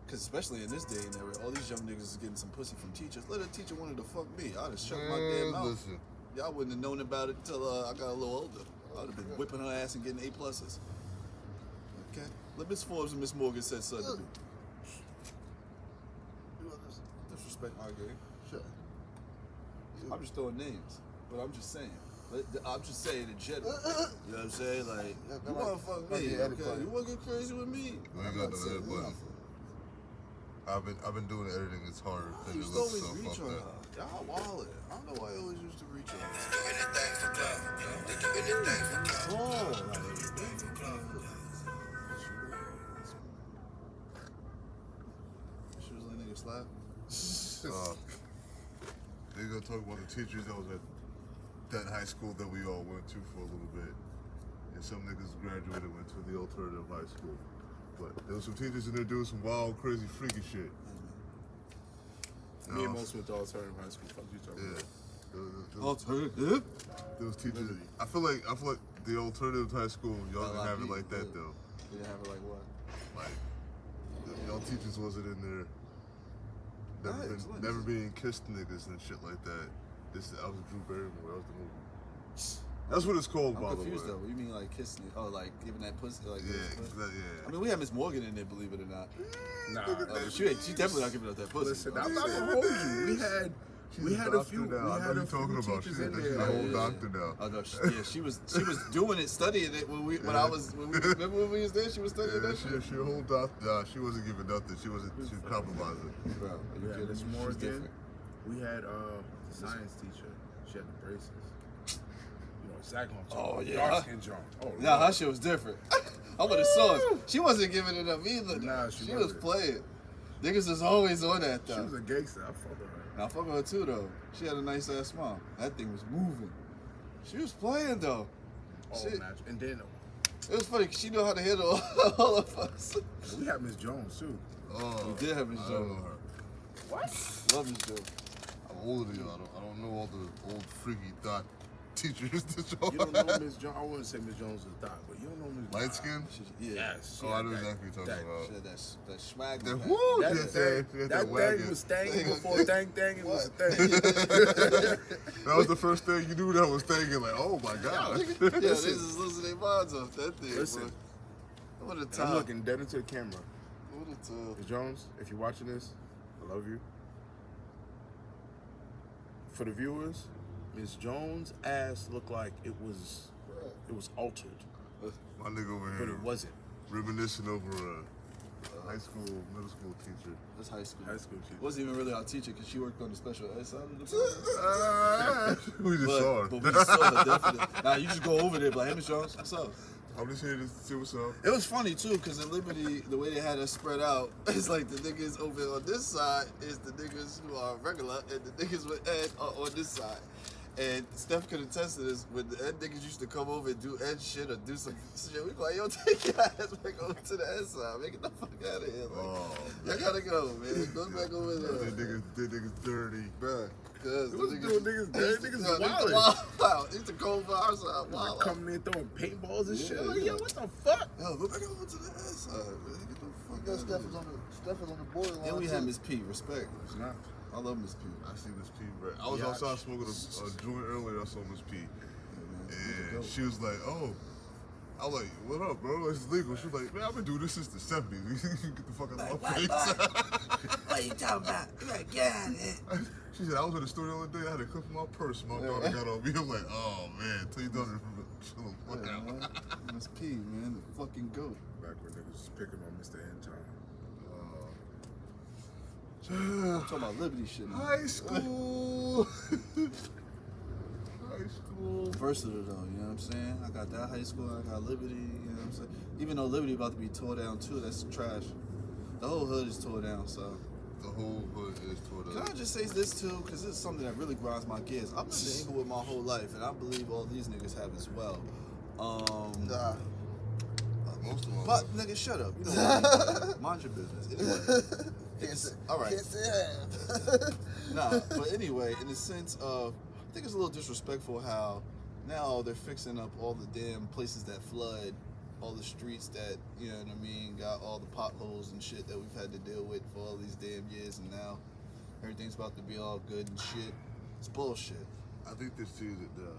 S6: Cause especially in this day and era, all these young niggas is getting some pussy from teachers. Let a teacher wanted to fuck me. I'd have shut my damn mouth.
S5: Listen,
S6: Y'all wouldn't have known about it until I got a little older. I'd have been whipping her ass and getting A+. Okay? Let Miss Forbes and Miss Morgan said something to me. Disrespect my game.
S1: Shut.
S6: I'm just throwing names, but I'm just saying. I'm just saying in general. You know what I'm saying? Like, you want to fuck me, okay? You want to get crazy with me?
S5: we ain't got no edit button. I've been doing editing. It's hard.
S6: I used to always reach on her. Y'all wallet. I don't know why I always used to reach on her.
S4: Do anything for clout. They do anything for clout.
S6: She was like, nigga, slap.
S5: They gonna talk about the teachers that was at that high school that we all went to for a little bit, and some niggas graduated and went to the alternative high school. But there was some teachers in there doing some wild, crazy, freaky shit.
S2: Me and most went to alternative high school. Fuck you talking
S5: Yeah.
S2: about.
S6: Alternative?
S5: Those teachers. I feel like the alternative high school y'all didn't have it like that though.
S6: You didn't have it like what?
S5: Like y'all teachers wasn't in there.
S6: Nice.
S5: Never being kissed niggas and shit like that. I was Drew Barrymore. That was the movie. That's what it's called, by
S6: I'm
S5: the way.
S6: confused though. What you mean like kissing it? Oh, like giving that pussy? Like
S5: Yeah,
S6: I
S5: yeah.
S6: mean, we have Miss Morgan in there, believe it or not.
S2: Nah.
S6: She definitely not giving up that pussy.
S2: Listen,
S6: bro.
S2: I'm not gonna hold you. We had a few.
S5: Now. I know you're talking about. She's
S2: in
S5: a
S2: there.
S5: whole doctor now.
S6: Oh no, she was doing it, studying it when we remember when we was there. She was studying that shit.
S5: She a whole doctor. Nah, she wasn't giving nothing. She was compromising.
S6: Bro, are you
S2: Yeah,
S6: kidding?
S2: this
S6: She's
S2: Morgan.
S6: different.
S2: We had the science teacher. She had the braces. You know exactly what I'm talking
S6: Oh,
S2: about.
S6: yeah.
S2: Dark skin Jones. Oh,
S6: Nah, her
S2: Lord.
S6: shit was different. I would have saw it. She wasn't giving it up either.
S2: Nah, she
S6: was
S2: wasn't.
S6: playing. Niggas is always on that
S2: She
S6: though.
S2: was a gangster. I fuck with her.
S6: I fuck with her too though. She had a nice ass smile. That thing was moving. She was playing though.
S2: All
S6: Shit.
S2: natural. And then
S6: It was funny 'cause she knew how to handle all of us.
S2: we had Miss Jones too.
S5: Oh,
S6: We did have Miss
S5: I don't know
S6: Jones.
S5: her.
S2: What?
S6: Love Miss Jones.
S5: I'm older than you. I don't know all the old freaky thought teachers that y'all
S2: You don't know Miss Jones. I wouldn't say Miss Jones is thought, but you don't know Miss
S5: Light skin?
S6: Yeah.
S2: Yes.
S5: Oh, I know exactly what you're talking
S6: She
S5: about.
S6: had that swag.
S5: That,
S6: back.
S5: woo,
S2: That,
S5: that
S2: thing was thanging before thang it was a thing.
S5: That was the first thing you knew that was thinking, like, oh my god.
S6: Yeah, they just losing their minds off that thing.
S2: Listen.
S6: Bro. What a
S2: And
S6: time.
S2: I'm looking dead into the camera.
S6: What a time.
S2: Miss Jones, if you're watching this, I love you. For the viewers, Miss Jones' ass looked like it was It was altered,
S5: My nigga over
S2: but
S5: here
S2: it wasn't.
S5: reminiscing over a high school, middle school teacher.
S6: That's high school.
S2: High school kid.
S6: Wasn't even really our teacher because she worked on the special ed side of the
S5: We just saw her.
S6: But we saw her definitely. Now you just go over there, like, hey, Miss Jones, what's up?
S5: I'm just here to see what's up.
S6: It was funny too, because in Liberty, the way they had us spread out, it's like the niggas over on this side is the niggas who are regular, and the niggas with Ed are on this side. And Steph could attest to this, when the Ed niggas used to come over and do Ed shit or do some shit, we like, yo, take your ass back over to the Ed side, man, get the fuck out of here. Like, y'all gotta go, man. Go back over there.
S5: That niggas dirty.
S6: Bruh. Cause
S5: What's doing niggas dirty? Niggas wildin'.
S6: Wild. It's the cold for our side. Wild.
S2: Coming in throwing paintballs and shit.
S6: Yeah,
S2: Like,
S6: yeah.
S2: yo, what the fuck?
S6: Yo, go back over to the Ed side, man. Get the fuck
S1: Yo,
S6: out
S1: Steph
S6: of
S1: is
S6: here.
S1: on the borderline.
S6: And we
S1: too.
S6: had Miss P. Respect.
S2: It's not.
S6: I love Miss P.
S5: I see Miss P, bro. I was
S2: Yeah.
S5: outside smoking a joint earlier. I saw Miss P, and she was like, "Oh." I was like, "What up, bro? It's legal." She was like, "Man, I've been doing this since the '70s. Get the fuck out of my face."
S3: What are you talking about? You better get out of here.
S5: She said, "I was at the store the other day. I had a clip in my purse. My daughter got on me. I'm like, oh man, tell your daughter chill the fuck
S6: Yeah,
S5: out."
S6: man. Miss P, man, the fucking goat.
S2: Back when niggas was picking on Mr. Anton.
S6: I'm talking about Liberty shit now.
S5: High school. High school.
S6: Versatile though, you know what I'm saying? I got that high school, I got Liberty, you know what I'm saying? Even though Liberty about to be tore down too, that's trash. The whole hood is tore down, so.
S5: The whole hood is tore
S6: Can
S5: up.
S6: I just say this too? Because this is something that really grinds my gears. I've lived in Inglewood my whole life, and I believe all these niggas have as well.
S1: Nah.
S5: Most of them.
S6: But nigga, shut up. You know what I mean? Mind your business. Anyway, all right.
S1: Can't say half.
S6: Nah, but anyway, in the sense of, I think it's a little disrespectful how now they're fixing up all the damn places that flood, all the streets that, you know what I mean, got all the potholes and shit that we've had to deal with for all these damn years, and now everything's about to be all good and shit. It's bullshit.
S5: I think they're seeing it now.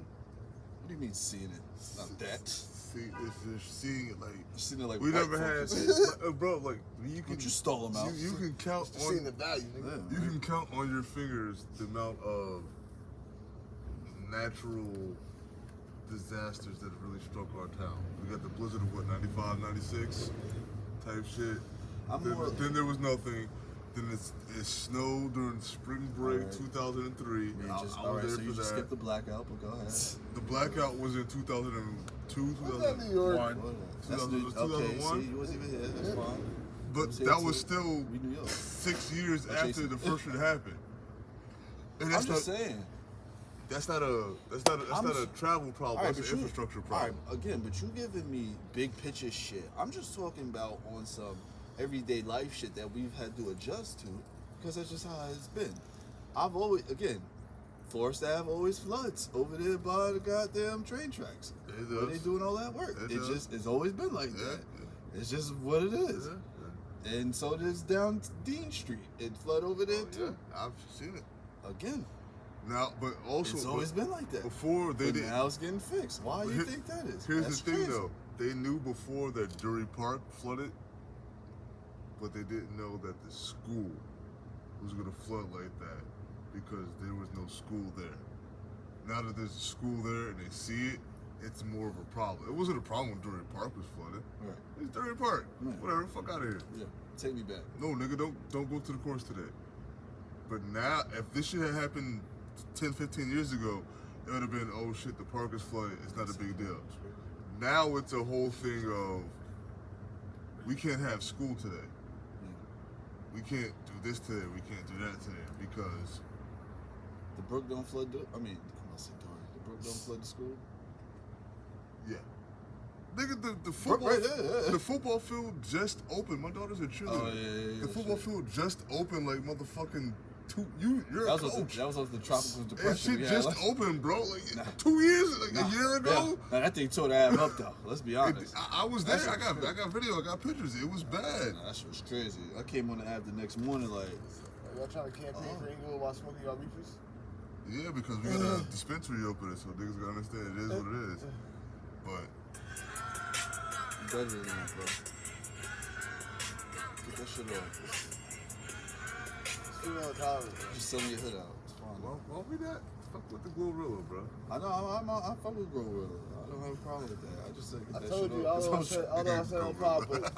S6: What do you mean seeing it? It's not that.
S5: They're seeing it like
S6: Seeing it like
S5: we
S6: white
S5: never had,
S6: folks.
S5: bro. Like you can
S6: But you stole them out.
S5: You can count
S1: Seeing
S5: on
S1: the value, nigga.
S6: Yeah.
S5: you can count on your fingers the amount of natural disasters that have really struck our town. We got the blizzard of what, 95, 96 type shit.
S6: I'm
S5: Then,
S6: more-
S5: then there was nothing. Then it snowed during spring break
S6: Alright.
S5: 2003.
S6: Man,
S5: I
S6: just,
S5: was
S6: all right,
S5: there
S6: so
S5: for
S6: you just
S5: that.
S6: skipped the blackout, but go ahead.
S5: The blackout was in 2002,
S1: What's that,
S5: 2000.
S1: New York?
S2: One.
S6: That's
S5: 2000
S6: new,
S5: was
S6: okay,
S5: 2001?
S6: see, you wasn't even here, that's fine.
S5: But
S6: was here
S5: that was
S6: too.
S5: still
S6: We New York.
S5: 6 years after
S6: Jason.
S5: the first shit happened. And
S6: I'm
S5: that's
S6: just
S5: not
S6: saying.
S5: that's not a travel problem.
S6: All right,
S5: That's
S6: but
S5: an infrastructure
S6: All
S5: problem.
S6: right, again, but you giving me big picture shit. I'm just talking about on some everyday life shit that we've had to adjust to, because that's just how it's been. I've always, again, Forest Ave always floods over there by the goddamn train tracks.
S5: It
S6: Where
S5: does.
S6: they doing all that work?
S5: It
S6: It
S5: does.
S6: just, it's always been like
S5: Yeah,
S6: that. It's just what it is.
S5: Yeah,
S6: And so it is down Dean Street. It flood over there
S5: yeah.
S6: too.
S5: I've seen it.
S6: Again,
S5: Now, but also
S6: it's always been like that.
S5: before they
S6: But
S5: didn't.
S6: now it's getting fixed. Why do you think that is?
S5: Here's
S6: That's
S5: the thing,
S6: crazy.
S5: though. They knew before that Drury Park flooded, but they didn't know that the school was going to flood like that because there was no school there. Now that there's a school there and they see it, it's more of a problem. It wasn't a problem when Drury Park was flooded.
S6: Right.
S5: It's Drury Park.
S6: Yeah.
S5: Whatever, fuck out of here.
S6: Yeah. Take me back.
S5: No, nigga, don't go to the course today. But now, if this shit had happened 10, 15 years ago, it would have been, oh shit, the park is flooded. It's not a big deal. Now it's a whole thing of, we can't have school today. We can't do this today. We can't do that today because
S6: The brook don't flood. I mean, I said Dory. The brook don't flood the school.
S5: yeah. Nigga, the
S6: Brook
S5: football
S6: right there, yeah.
S5: the football field just opened. My daughter's a cheerleader.
S6: Oh, yeah,
S5: The football
S6: shit.
S5: field just opened like motherfucking you're
S6: That
S5: a
S6: was
S5: coach.
S6: that was off the tropical
S5: And
S6: depression.
S5: shit
S6: we had
S5: just
S6: last-
S5: opened, bro. Like
S6: Nah.
S5: 2 years, like
S6: Nah.
S5: a year
S6: Yeah.
S5: ago.
S6: Nah, that thing tore the ass up though. Let's be honest.
S5: I was there.
S6: That shit was
S5: I got video. I got pictures. It was bad.
S6: Nah, that shit was crazy. I came on the app the next morning like,
S1: Y'all trying to campaign for Inglewood while smoking y'all reefers?
S5: Yeah, because we got a dispensary open, so niggas gotta understand it is what it is. But
S6: better than that, bro. Get that shit off.
S1: Female college.
S6: Just selling your hood out. It's fine.
S5: won't be that. Fuck with the Glorilla, bro.
S6: I know. I fuck with Glorilla. I don't have a problem I just said,
S1: I told you, I don't know I said on pop, but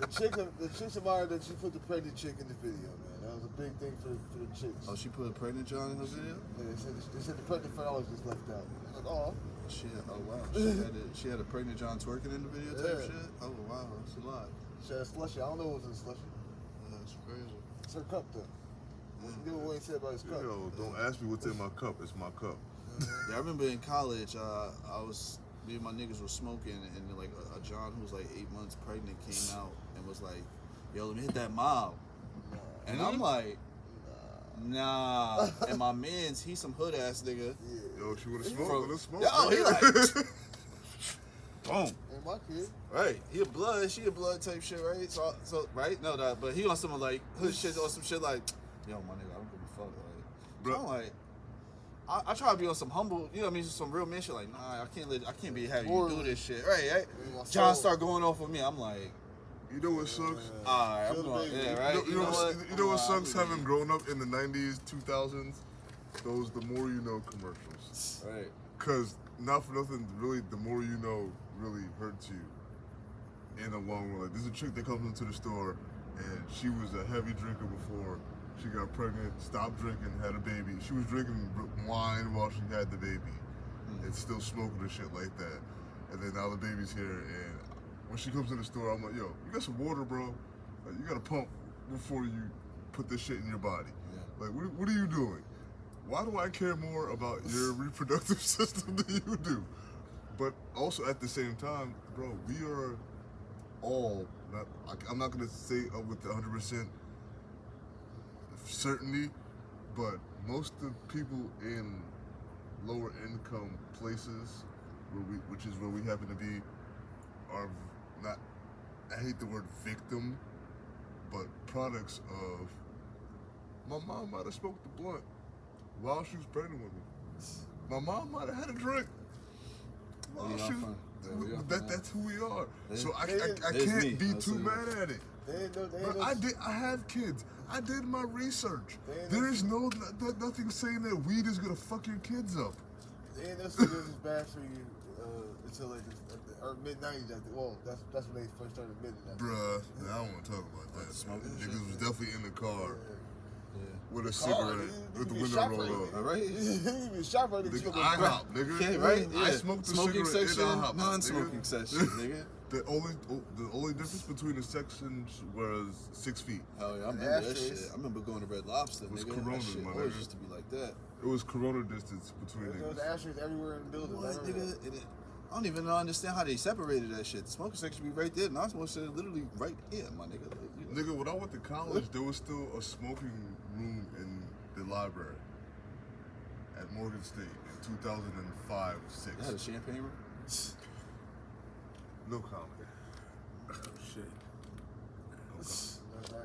S1: the chicks admired that she put the pregnant chick in the video, man. That was a big thing for the chicks.
S6: Oh, she put a pregnant John in her video?
S1: Yeah, they said the pregnant fellas just left out. Like, oh.
S6: Wow. She had a pregnant John twerking in the video type shit? Oh, wow. That's a lot.
S1: She had a slushy. I don't know what was in the slushy.
S6: That's crazy.
S1: It's her cup, though. You know what he said about his cup.
S5: Yo, don't ask me what's in my cup. It's my cup.
S6: Yeah, I remember in college, me and my niggas were smoking, and like a John who was like 8 months pregnant came out and was like, yo, let me hit that mob. And I'm like, nah. And my man's, he's some hood ass nigga.
S5: Yo, she wanna smoke? Let her smoke.
S6: Yo, he like, boom.
S1: And my kid.
S6: Right, she a blood type shit, right? So right, no, but he on some like hood shit or some shit like, yo, my nigga, I don't give a fuck. Like,
S5: Bro.
S6: so I'm like, I try to be on some humble, you know what I mean, just some real man shit. Like, nah, I can't be having you do this shit, right? John start going off with me. I'm like,
S5: You know what sucks?
S6: alright, I'm going, yeah, right.
S5: You know what sucks having grown up in the 90s, 2000s? Those the more you know commercials.
S6: Right.
S5: Cause not for nothing, really, the more you know really hurts you in the long run. Like, there's a chick that comes into the store and she was a heavy drinker before she got pregnant, stopped drinking, had a baby. She was drinking wine while she had the baby and still smoking and shit like that. And then now the baby's here, and when she comes in the store, I'm like, yo, you got some water, bro? Like, you got to pump before you put this shit in your body.
S6: Yeah.
S5: Like, what are you doing? Why do I care more about your reproductive system than you do? But also at the same time, bro, we are all, I'm not going to say with 100% certainty, but most of the people in lower income places, which is where we happen to be, are not, I hate the word victim, but products of, my mom might have smoked the blunt while she was pregnant with me. My mom might have had a drink while she was, that's who we are. So I can't be too mad at it. But I have kids. I did my research. There is nothing saying that weed is gonna fuck your kids up.
S1: They ain't no cigarettes is bad for you until like or mid-90s. Well, that's when they first started admitting that.
S5: Bruh, I don't want to talk about that.
S6: Smoking
S5: Niggas was definitely in the car
S6: Yeah.
S5: with a cigarette with the window rolled up.
S6: All right.
S1: You been shot right
S5: Nigga,
S1: nigga.
S5: IHOP, nigga.
S6: Yeah, right?
S5: I
S6: Yeah.
S5: smoked the
S6: Smoking
S5: cigarette
S6: section,
S5: in IHOP,
S6: non-smoking
S5: nigga.
S6: section, nigga.
S5: The only difference between the sections was 6 feet.
S6: Hell yeah, I remember that
S1: ashtrays.
S6: shit. I remember going to Red Lobster,
S5: It was
S6: nigga.
S5: Corona,
S6: That shit
S5: my
S6: always
S5: nigga.
S6: used to be like that.
S5: It was Corona distance between
S1: There was
S5: niggas.
S1: ashtrays everywhere in the building.
S6: What, nigga? I don't even understand how they separated that shit. The smoking section be right there. Non-smoking section literally right here, my nigga. Like, you know.
S5: Nigga, when I went to college, there was still a smoking room in the library at Morgan State in 2005,
S6: They had a
S5: 6.
S6: champagne room?
S5: No comment.
S2: Oh, shit.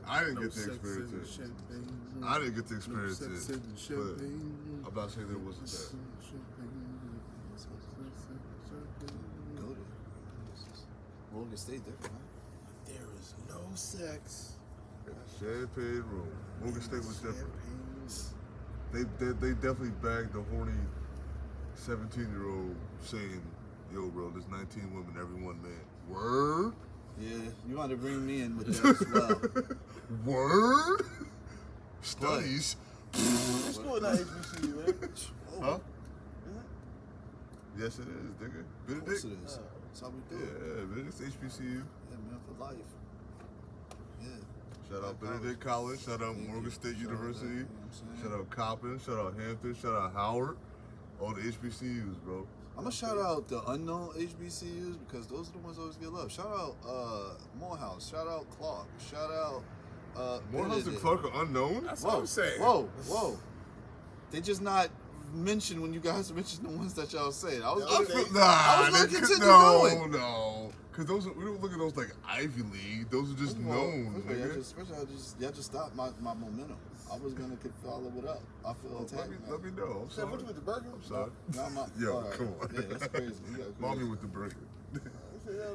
S5: I didn't
S2: No
S5: get to
S2: sex
S5: experience
S2: in the
S5: it.
S2: champagne room.
S5: I didn't get to
S2: No
S5: experience
S2: sex
S5: it.
S2: in the champagne room.
S5: I'm not saying there wasn't that.
S6: Go there. Morgan State different, huh?
S2: There is no sex.
S5: Champagne room. Morgan State was different. They definitely bagged the horny 17-year-old saying, yo, bro, there's 19 women, every one man. Word?
S6: Yeah, you want to bring me in with that as well.
S5: Word? Studies?
S1: This school not HBCU, right?
S5: Huh? Yes, it is, nigga.
S6: Of course
S5: Benedict?
S6: it is. That's how we do it.
S5: Yeah, Benedict's HBCU.
S6: Yeah, man, for life. Yeah.
S5: Shout out Benedict College. Shout out
S6: Thank
S5: Morgan
S6: you.
S5: State
S6: Shout out
S5: University.
S6: that, you know what I'm saying?
S5: Shout out Coppin. Shout out Hampton. Shout out Howard. All the HBCUs, bro.
S6: I'm gonna shout out the unknown HBCUs because those are the ones that always get love. Shout out Morehouse. Shout out Clark. Shout out
S5: Morehouse and
S6: Benedict.
S5: Clark are unknown?
S2: That's what I'm saying.
S6: Whoa. They just not mentioned when you guys mentioned the ones that y'all said. I was
S1: I
S6: gonna,
S1: feel-
S6: I was gonna
S5: nigga,
S6: continue
S5: no,
S6: going.
S5: no. Because those we don't look at those like Ivy League. Those are just known,
S6: First of all,
S5: nigga.
S6: y'all just stopped my momentum. I was gonna follow it up. I feel attacked.
S5: Let me know. I'm
S1: Said,
S5: sorry.
S1: what you with the burger?
S5: I'm sorry.
S6: Now my,
S5: Yo,
S6: all right.
S5: come on.
S6: Yeah, that's crazy. You got
S5: Mommy
S6: crazy.
S5: with the burger. Ain't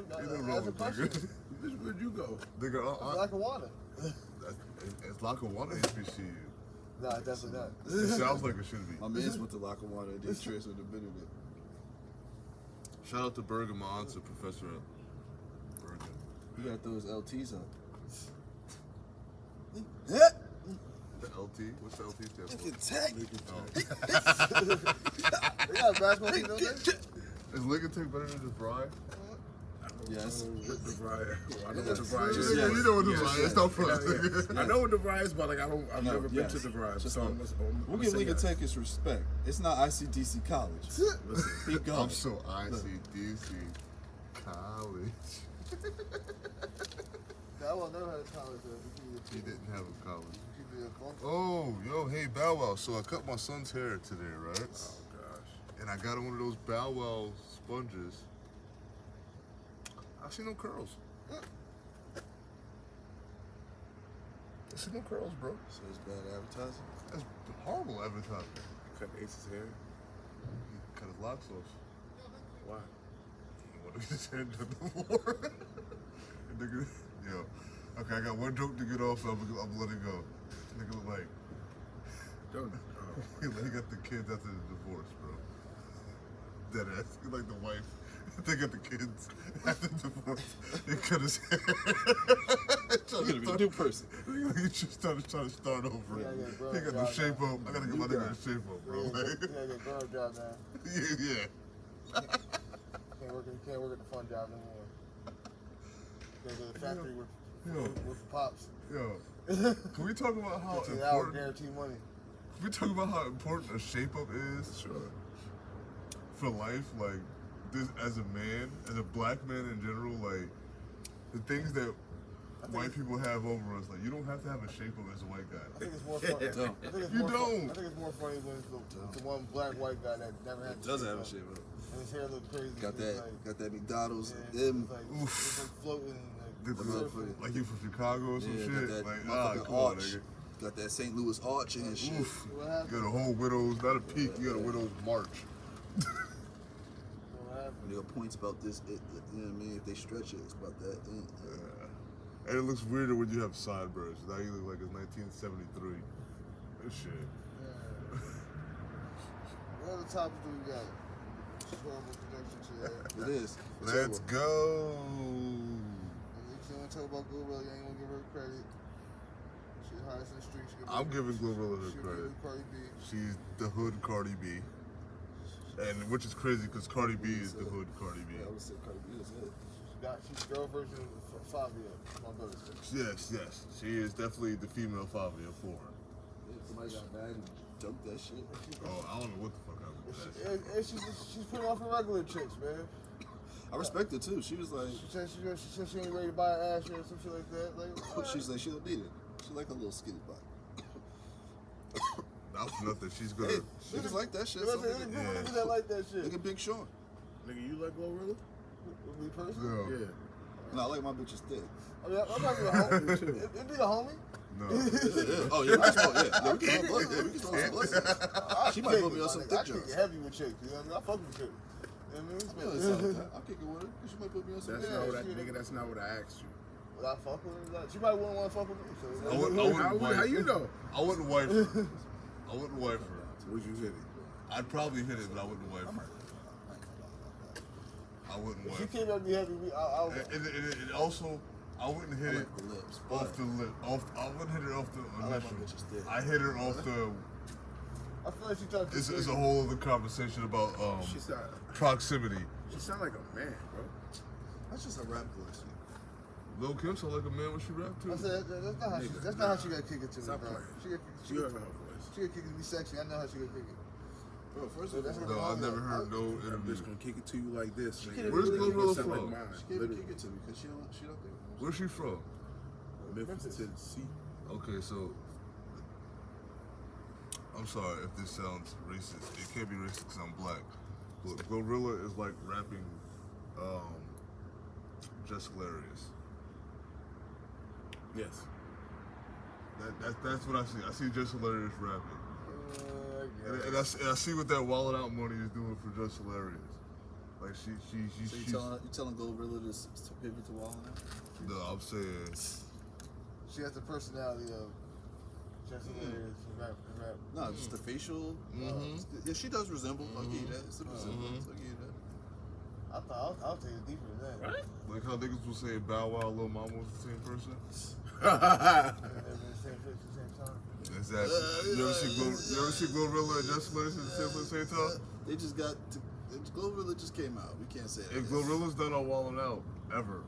S5: nothing
S1: That's
S5: wrong
S1: a
S5: with
S1: question.
S5: burger.
S2: Bitch, where'd you go?
S5: Nigga,
S1: Lackawanna.
S5: it's Lackawanna HBCU.
S1: Nah, definitely not.
S5: It sounds like it should be.
S6: My man's went to Lackawanna and did transfer to Benedict.
S5: Shout out to Bergen, my aunt's a professor at Bergen.
S6: You got those LTs up.
S5: The LT? What's the LT stand for?
S1: They got a basketball team, don't they?
S5: Is Lincoln Tech better than DeVry?
S6: Yes.
S2: DeVry. I know what DeVry is.
S5: You know what DeVry is. Don't front.
S2: I know what DeVry is, but like I've never been to DeVry.
S6: Just
S2: So
S6: know. We'll give Lincoln Tech his respect. It's not ICDC College. Be gone.
S5: I'm so ICDC college.
S1: I will never had a college though.
S5: He didn't have a college.
S1: He did a bump.
S5: Oh, yo, hey, Bow Wow. So I cut my son's hair today, right?
S2: Oh gosh.
S5: And I got one of those Bow Wow sponges. I see no curls. I see no curls, bro.
S6: So it's bad advertising.
S5: That's horrible advertising.
S2: Cut Ace's hair.
S5: He cut his locks off.
S2: Why?
S5: He wanted to get his hair done before. Nigga, yo. Okay, I got one joke to get off, so I'm letting it go. Nigga look like
S2: Don't.
S5: he got the kids after the divorce, bro. Dead ass. He like the wife. They got the kids after the divorce. He cut his hair.
S6: You're gonna be a new person.
S5: He just trying to start over.
S1: Yeah, bro,
S5: He got the shape up. I gotta get my nigga the shape up, bro.
S1: Yeah,
S5: Like,
S1: yeah, girl job, man.
S5: yeah.
S1: Can't work at the fun job no more. Go to the factory with pops.
S5: Yo. Can we talk about how
S1: 15 hours
S5: important?
S1: guaranteed money.
S5: Can we talk about how important a shape up is?
S2: Sure.
S5: For life, like this as a man, as a black man in general, like the things that white people have over us, like you don't have to have a shape up as a white guy.
S1: I think it's more fun. I think it's
S5: You
S1: more
S5: don't.
S1: I think it's more funny when it's the one black white guy that never had.
S6: Doesn't have a shape up.
S1: And his hair look crazy.
S6: Got that McDonald's.
S1: Yeah,
S6: Them.
S1: it's like,
S5: Oof.
S1: it's like floating.
S5: The
S1: surfing.
S5: like you from Chicago or some
S6: Yeah,
S5: shit.
S6: got that
S5: Like
S6: motherfucking
S5: come on,
S6: arch.
S5: nigga.
S6: Got that St. Louis arch and shit.
S5: Oof.
S1: What
S5: You
S1: happened?
S5: got a whole widow's, not a peak. You got a widow's march.
S1: What happened?
S6: When your points about this, you know what I mean? If they stretch it, it's about that.
S5: And it looks weirder when you have sideburns. Now you look like it's 1973. This shit.
S1: What other topics do we got? Horrible connection to that.
S6: It is.
S5: Let's go.
S1: If you want to talk about Glorilla, you ain't gonna give her credit. She's the highest in the street.
S5: I'm giving Glorilla her
S1: She'll
S5: credit.
S1: give Cardi B.
S5: She's the hood Cardi B. And which is crazy because Cardi B is the hood Cardi B.
S6: Yeah, I would say Cardi B is it.
S1: She's girl version of Fabio. My brother said.
S5: Yes. She is definitely the female Fabio for her.
S6: If somebody got mad and dumped that shit.
S5: Oh, I don't know what the fuck happened with that.
S1: And she's putting off her regular chicks, man.
S6: I respect her too. She was like,
S1: She said she ain't ready to buy an ass or some shit like that. Like,
S6: she's like, she'll beat it. She like a little skinny butt.
S5: Not for nothing. She's gonna.
S6: Hey, niggas like that shit.
S1: Look
S6: Some
S1: at
S6: niggas-
S1: niggas that like that shit.
S6: Look at Big Sean.
S2: Nigga, you like Glorilla?
S1: Me personally?
S5: No.
S2: Yeah.
S6: No, I like my bitches thick.
S1: I mean, I'm not even a homie. It'd be a homie.
S5: No.
S6: Oh yeah, we can smoke. Yeah, we can smoke blood. Yeah, we can smoke some blood. She might put me on some thick
S1: I kick
S6: drugs.
S1: it heavy with chicks. You know what I mean? I fuck with chicks. You know what I mean?
S6: I'll kick it with her. She might put me on some.
S2: That's
S1: Yeah,
S2: not what I,
S1: shit.
S2: nigga. That's not what I asked you.
S1: Would I fuck with her? Like, she probably wouldn't want to fuck with me. So,
S5: I wouldn't wife
S2: How you know?
S5: I wouldn't wife her. I wouldn't wife her.
S2: Would you hit it?
S5: I'd probably hit it, but I wouldn't wife her. I wouldn't
S1: if
S5: wife
S1: she
S5: her.
S1: came up to me heavy, I'll
S5: And also, I wouldn't hit it
S6: like the lips.
S5: off the lip. I wouldn't hit her off the
S6: I like my
S5: initial.
S6: bitches thick.
S5: I hit her off the.
S1: I feel like she talked to
S5: It's a whole other conversation about
S2: She sound.
S5: proximity.
S2: She sound like a man, bro.
S6: That's just a rap voice.
S5: Lil Kim sound like a man when she rap too.
S1: I said that's not how she got kicked it to me,
S2: Stop
S1: bro.
S2: playing.
S1: She
S2: You
S1: got
S2: heard her voice.
S1: kicked it to be sexy. I know how she got kicked it.
S6: Bro, first
S1: So
S6: of
S1: that's
S6: all,
S1: what
S5: No, I've never heard no
S2: That
S5: interview.
S2: bitch gonna kick it to you like this. nigga.
S1: can't
S5: Where's
S1: even
S5: Glorilla
S2: Sound
S5: from?
S2: like mine,
S6: she can't even
S2: literally.
S6: kick it to me because she don't think.
S5: Where's she from?
S2: Memphis, Tennessee.
S5: Okay, so I'm sorry if this sounds racist. It can't be racist because I'm black. But Glorilla is like rapping Just Hilarious.
S2: Yes.
S5: That's what I see. I see Just Hilarious rapping.
S1: Yeah.
S5: And I see what that Wallet Out money is doing for Just Hilarious. Like
S6: So
S5: she's
S6: you telling Glorilla to pivot to Wall now?
S5: no, I'm saying
S1: She has the personality of Jesse Hilarious and rap.
S6: No, just the facial. Yeah, she does resemble. I'll give you that. It's a resemblance. I'll give you that.
S1: I thought I was taking it deeper than that.
S2: Right?
S5: Like how niggas will say Bow Wow, Lil Mama was the same person.
S1: They've been in the same place at the same time.
S5: Exactly. You ever see Glorilla and Just Blaze at the same place at the same time?
S6: They just got Glorilla just came out. We can't say
S5: If
S6: that.
S5: Glorilla's done on Wallin' Out ever,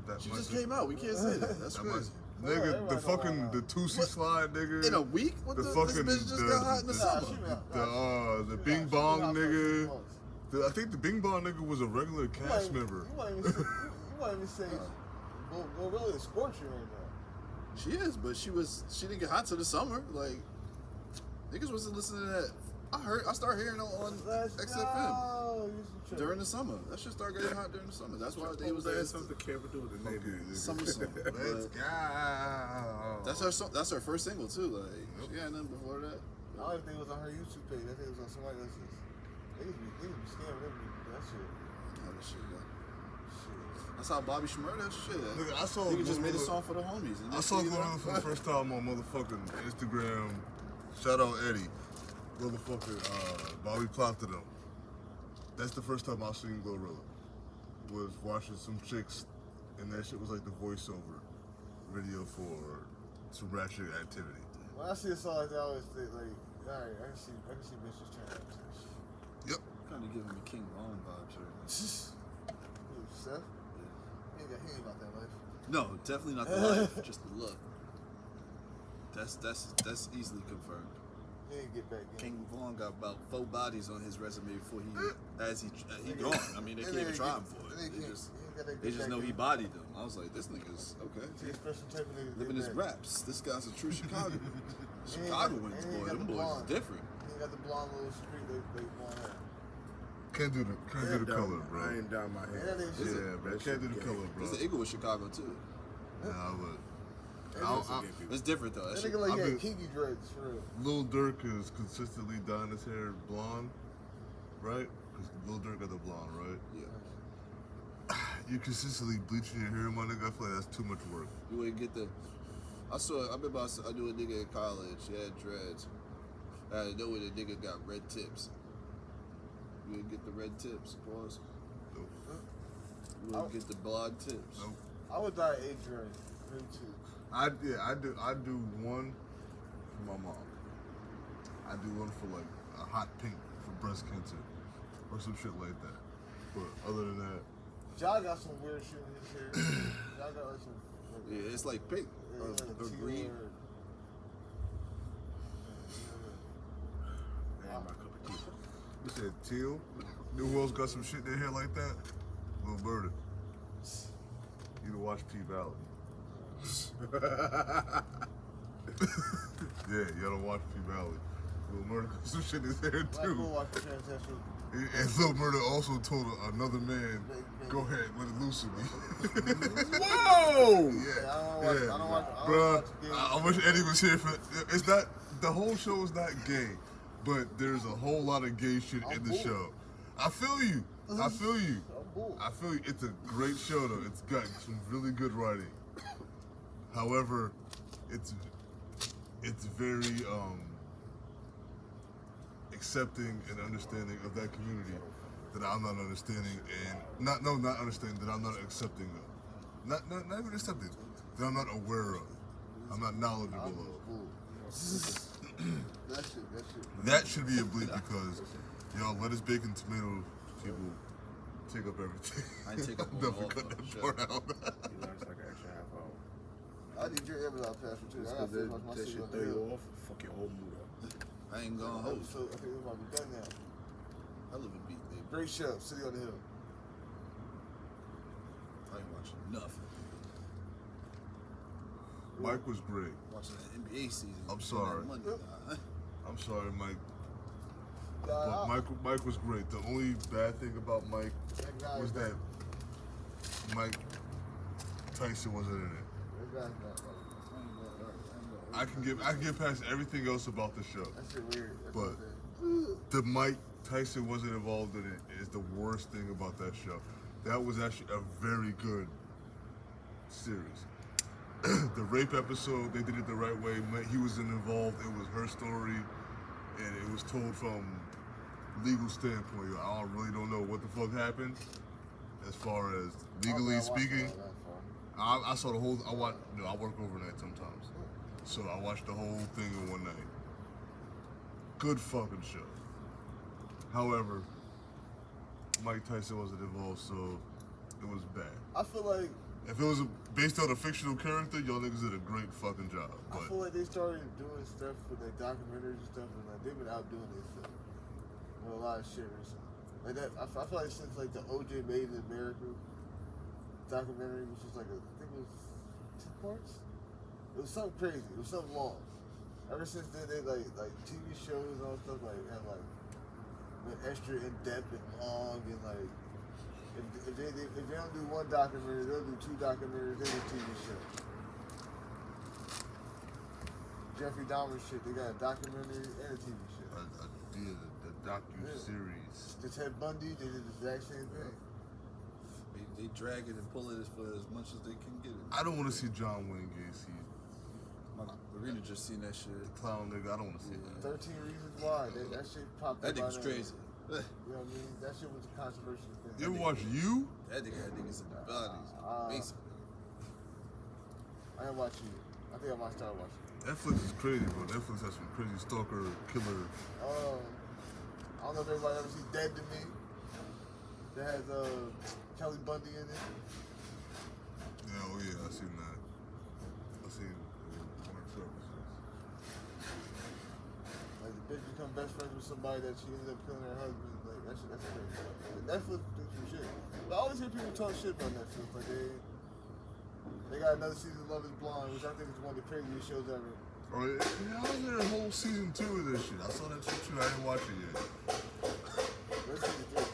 S5: that
S6: She
S5: might
S6: just
S5: be-
S6: came out. We can't say that. That's
S5: that might-
S6: crazy.
S5: Nigga, the
S1: everybody
S5: fucking
S1: know
S5: the Tootsie slide, nigga.
S6: In a week? What
S5: The
S6: the
S5: fucking
S6: this bitch just got hot in the summer.
S5: the Bing Bong nigga. I think the Bing Bong nigga was a regular cast member.
S1: You might even say Glorilla is scorching right now.
S6: She is, but she didn't get hot till the summer. Like niggas wasn't listening to that. I started hearing it on XFM during the summer. That shit started getting hot during the summer. That's why they was
S2: That
S6: like
S2: has something to do with the neighborhood.
S6: summer song.
S5: Let's
S6: But
S5: go.
S6: that's her song. That's her first single too. Like she had nothing before that.
S1: I don't even think it was on her YouTube page. I think it was on somebody else's. Niggas be scamming them. That shit.
S6: How that shit go.
S1: Shit.
S6: That's how Bobby Shmurda shit.
S5: Nigga, I saw
S6: Nigga just made a
S5: Glorilla-
S6: song for the homies. And
S5: I
S6: they
S5: saw
S6: figured it
S5: Glorilla
S6: out.
S5: for the first time on motherfucking Instagram. Shout out Eddie. Motherfucking Bobby Platinum. That's the first time I seen Glorilla. Was watching some chicks, and that shit was like the voiceover video for some ratchet activity.
S1: When I see a song like that, I always think like, all right, I can see bitches turn out to this shit.
S5: Yep.
S6: Kind of giving me King Von vibes right now.
S1: Who, Seth? He ain't about that life.
S6: No, definitely not the life, just the look. That's easily confirmed.
S1: He ain't get back in.
S6: King Von got about 4 bodies on his resume before he gone. I mean, they can't even try him for it. They just know he bodied them. I was like, this nigga's okay.
S1: He's a special type of nigga.
S6: Living his raps. This guy's a true Chicago. Chicagoans, boy. Them boys is different.
S1: He ain't got the blonde little street they blonde hair.
S5: Can't do the color, bro.
S2: I ain't down my
S1: And that
S2: head.
S1: nigga shit.
S5: Yeah, man. Can't do the color, bro.
S6: There's the Eagle with Chicago too.
S5: Nah, but
S6: It's different though. That
S1: That
S6: shit,
S1: nigga like he
S5: I've
S1: had
S5: been-
S1: kinky dreads for real.
S5: Lil Durk is consistently dyeing his hair blonde, right? Because Lil Durk got the blonde, right?
S6: yeah.
S5: You consistently bleaching your hair, my nigga. I feel like that's too much work.
S6: You wouldn't get the. I remember I knew a nigga in college. He had dreads. I know where the nigga got red tips. You would get the red tips, pause.
S5: Nope.
S6: You would get the blonde tips.
S5: Nope.
S1: I would dye Adrian. Me too.
S5: I do one for my mom. I do one for like a hot pink for breast cancer or some shit like that. But other than that,
S1: Ja got some weird shit in his hair. Ja got like some.
S6: Yeah, it's like pink or
S1: teal
S6: green.
S1: or-
S2: That ain't my cup of tea.
S5: you said teal. New World's got some shit in their hair like that. Lil Murder. You to watch P Valley. Yeah, you gotta watch P Valley. Lil Murder got some shit in his hair
S1: Black people
S5: too.
S1: watch the transsexual.
S5: And Lil Murder also told another man, "Go ahead, let it loose in me."
S2: Whoa!
S1: Yeah, I don't watch
S5: Bruh,
S1: the game.
S5: I wish Eddie was here for. It's not the whole show is not gay, but there's a whole lot of gay shit in the
S1: bored.
S5: show. I feel you. I feel you.
S1: I'm bored.
S5: I feel you. It's a great show though. It's got some really good writing. However, it's very accepting and understanding of that community that I'm not understanding and not understanding that I'm not accepting of. Not even accepting, that I'm not aware of. I'm not knowledgeable
S1: I'm
S5: of.
S1: bored. That shit.
S5: That should be a bleep because y'all lettuce, bacon, tomato people take up everything.
S6: I take up all
S5: Never
S6: the
S5: cut that
S6: shit.
S5: part out.
S2: You know, it's like an extra half hour.
S1: I need your every password too.
S2: Just
S1: I gotta
S2: because
S1: finish my
S2: that
S1: city
S2: shit
S1: on
S2: throw
S1: the
S2: you
S1: hill.
S2: off, fuck your whole mood up.
S6: I ain't gonna hold.
S1: So I think we might be done now.
S6: I live in beat, baby.
S1: Great show, City on the Hill.
S6: I ain't watching nothing.
S5: Mike was great.
S6: Watching the NBA season.
S5: I'm sorry.
S6: Monday, nah.
S5: I'm sorry, Mike.
S1: Yeah,
S5: But Mike was great. The only bad thing about Mike
S1: that guy
S5: was
S1: is
S5: that Mike Tyson wasn't in it.
S1: That guy's not
S5: I can get past everything else about the show,
S1: That shit weird. That's
S5: but
S1: what
S5: the Mike Tyson wasn't involved in it is the worst thing about that show. That was actually a very good series. The rape episode, they did it the right way. He wasn't involved. It was her story, and it was told from legal standpoint. I really don't know what the fuck happened, as far as legally
S1: I watched
S5: speaking.
S1: all that far.
S5: I saw the whole. I watch. You know, I work overnight sometimes, so I watched the whole thing in one night. Good fucking show. However, Mike Tyson wasn't involved, so it was bad.
S1: I feel like
S5: If it was based on a fictional character, y'all niggas did a great fucking job.
S1: I
S5: But
S1: feel like they started doing stuff with like documentaries and stuff, and like they've been outdoing themselves with a lot of shit recently. Like that, I feel like since like the OJ Made in America documentary, which was like I think it was 2 parts. It was something crazy. It was something long. Ever since then, they like TV shows and all stuff like have like went extra in depth and long and like. If they don't do one documentary, they'll do 2 documentaries and a TV show. Jeffrey Dahmer shit, they got a documentary and a TV show.
S5: I did the docu-series.
S1: The Ted Bundy, they did the exact same thing.
S6: They drag it and pull it for as much as they can get it.
S5: I don't want to see John Wayne Gacy,
S6: Marina just seen that shit.
S5: the clown nigga. I don't want to see that.
S1: 13 Reasons Why, that shit popped
S6: That
S1: up.
S6: nigga's
S1: out of-
S6: crazy.
S1: You know what I mean? That shit was a controversial thing.
S5: You ever watch You?
S6: That nigga's in the bodies. Basically.
S1: I didn't watch you. I think I might start watching.
S5: Netflix is crazy, bro. Netflix has some crazy stalker, killer.
S1: I don't know if everybody ever see Dead to Me. That has Kelly Bundy in it.
S5: Yeah, oh yeah, I seen that. I seen one or two episodes.
S1: Like the bitch become best friends with somebody that she ended up killing her husband. Like that shit, that's crazy. Netflix do some shit. But I always hear people talk shit about Netflix. Like they got another season of Love Is Blind, which I think is one of the craziest shows ever.
S5: Oh yeah, how was there a whole season 2 of this shit? I saw that shit too. I didn't watch it yet.
S1: That's season 3.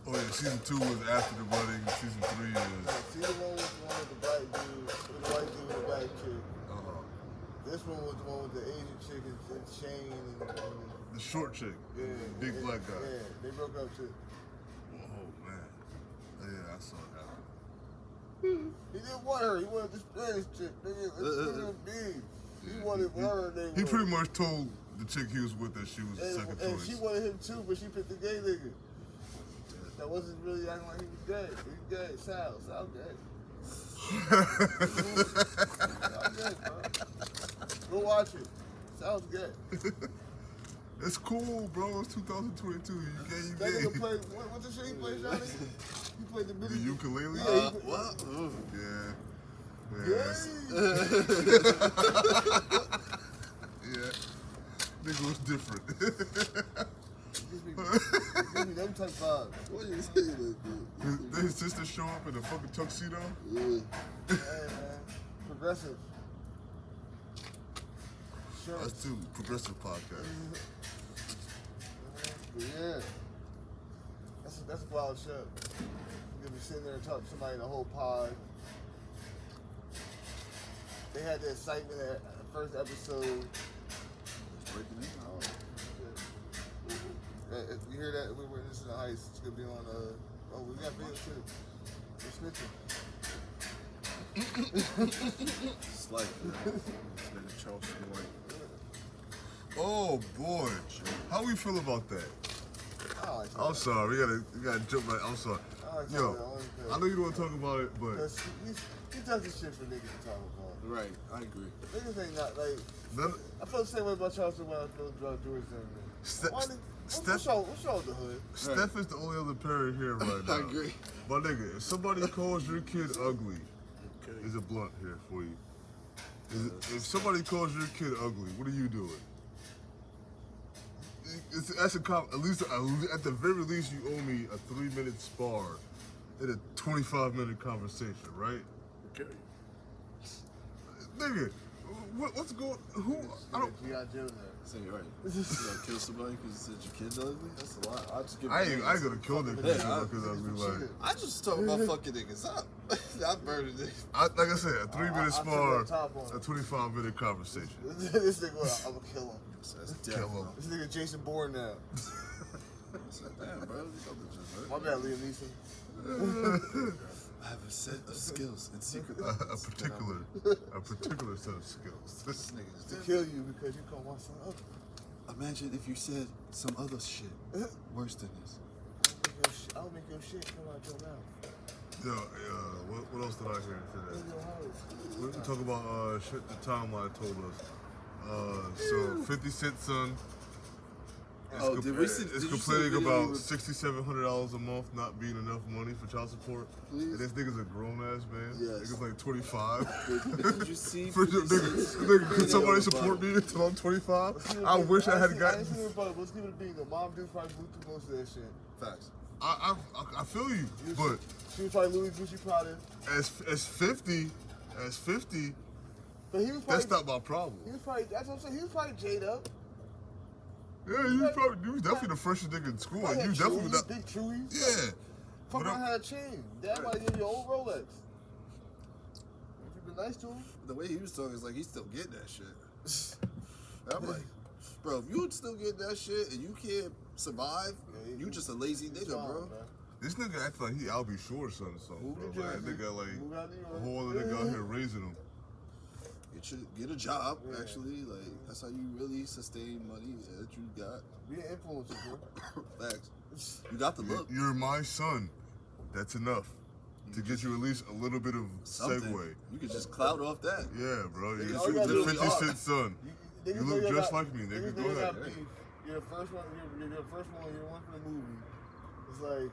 S5: Oh yeah, season 2 was after the wedding. Season 3 is.
S1: Season 1 was the one with the black dude, with the white dude and the black chick. This one was the one with the Asian chick and Shane and
S5: The short chick,
S1: yeah,
S5: big
S1: yeah,
S5: black guy.
S1: Yeah, they broke up too.
S5: Oh man, yeah, I saw that.
S1: He didn't want her. He wanted the Spanish chick. Nigga, he wanted her.
S5: He pretty much told the chick he was with that she was the second
S1: and
S5: choice.
S1: she wanted him too, but she picked the gay nigga. That wasn't really acting like he was gay. He was gay. Sal gay. Sal gay, bro. Go watch it. Sal's gay.
S5: It's cool, bro. It's 2022. You
S1: That
S5: gay.
S1: nigga played, what's the shit he played, Johnny? He played the
S5: The
S1: video.
S5: ukulele?
S1: Yeah,
S6: What?
S5: Yeah. Yeah. Nigga was different.
S1: Give me them type vibes.
S6: What are you saying?
S5: Did his sister show up in a fucking tuxedo?
S6: Yeah.
S1: Hey, man. Progressive. Sure.
S5: That's two progressive podcast.
S1: Yeah. That's a wild show. You're gonna be sitting there and talk to somebody in the whole pod. They had the excitement at the first episode.
S6: Breaking it.
S1: You hear that? We're witnessing the heist. It's gonna be on. We got video too. We're snitching.
S6: It's like
S2: Nigga Charleston White.
S5: Oh boy, how we feel about that?
S1: I like
S5: I'm sorry, we gotta jump right. I'm sorry. Yo, I know you don't want to talk about it, but
S1: He does this shit for niggas to talk about.
S6: right. I agree.
S1: Niggas ain't not like.
S5: none,
S1: I feel the same way about Charleston when I feel about George
S5: Ste-
S1: Zimmerman.
S5: Steph,
S1: What's wrong with the hood?
S5: Steph is the only other parent here right now.
S6: I agree.
S5: My nigga, if somebody calls your kid ugly, is a blunt here for you. If somebody calls your kid ugly, what are you doing? That's at least at the very least you owe me a 3-minute spar in a 25-minute conversation, right?
S2: Okay.
S5: Nigga, what's going? Who? I don't.
S1: G.I. Joe there.
S6: Say right. You gotta kill somebody because you said your kid's ugly? That's a lot. I just give
S5: I ain't gonna kill niggas because I be like.
S6: I just talk about fucking niggas up. I murdered niggas.
S5: Like I said, a 3-minute
S1: I
S5: spar,
S1: took the top on
S5: a 25-minute conversation.
S1: This nigga, I'm gonna kill him.
S6: That's
S5: Kill him.
S1: This nigga Jason Bourne now.
S6: Damn, bro. These other just
S1: My bad, Liam Neeson.
S6: I have a set of skills and secret
S5: A particular set of skills.
S6: This nigga is
S1: To
S6: different.
S1: kill you because you call my son ugly.
S6: Imagine if you said some other shit worse than this.
S1: I don't think your shit. shit come out your mouth.
S5: What else did I hear today?
S1: In your house.
S5: We can talk about shit the timeline told us. So 50 Cent son
S6: Oh, did we see-
S5: is
S6: did you see the
S5: complaining
S6: video
S5: about
S6: he was-
S5: $6,700 a month not being enough money for child support.
S6: Please?
S5: And this nigga's a grown ass man.
S6: Yes.
S5: Nigga's like 25.
S6: Did you see?
S5: For
S6: 50 Cent's
S5: nigga, could somebody
S6: video
S5: support
S6: about-
S5: me until I'm 25? I wish I had gotten.
S1: Let's give it a beat. The mom dude probably blew through most of that shit.
S6: Facts.
S5: I feel you, but
S1: She was probably Louis Gucci Prada.
S5: as 50,
S1: But he was probably,
S5: that's not my problem.
S1: He was probably, that's what I'm saying. He was probably J'd up.
S5: Yeah, you was definitely the freshest nigga in school.
S1: Probably
S5: You
S1: had
S5: definitely
S1: Chewies,
S5: not.
S1: big Chewies.
S5: Yeah.
S1: Fuck
S5: But
S1: around
S5: I'm-
S1: had a chain. Dad might give you an old Rolex. If you been nice to him.
S6: The way he was talking is like he's still getting that shit. I'm like, bro, if you still get that shit and you can't survive,
S1: Yeah,
S6: you just a lazy nigga, bro.
S5: This nigga acts like he Albie Shore son or something,
S1: Move
S5: bro.
S1: to
S5: Like, that
S1: Jersey.
S5: nigga like
S1: Move out New
S5: a
S1: York.
S5: whole other nigga out here raising him.
S6: It should get a job,
S1: Yeah.
S6: actually. Like, that's how you really sustain money that you got.
S1: Be an influencer, bro.
S6: Facts. You got the look.
S5: You're my son. That's enough to get you at least a little bit of
S6: Something.
S5: segue.
S6: You could just clout off that.
S5: Yeah, bro.
S1: Nigga,
S5: You're
S1: all you gotta do
S5: the
S1: is
S5: 50
S1: talk.
S5: Cent son.
S1: Niggas
S5: You
S1: know
S5: look
S1: you
S5: just
S1: got-
S5: like me, nigga.
S1: niggas
S5: Go
S1: know you
S5: ahead.
S1: got beef. You're the first one. You're the first one. You're the one for the movie. It's like,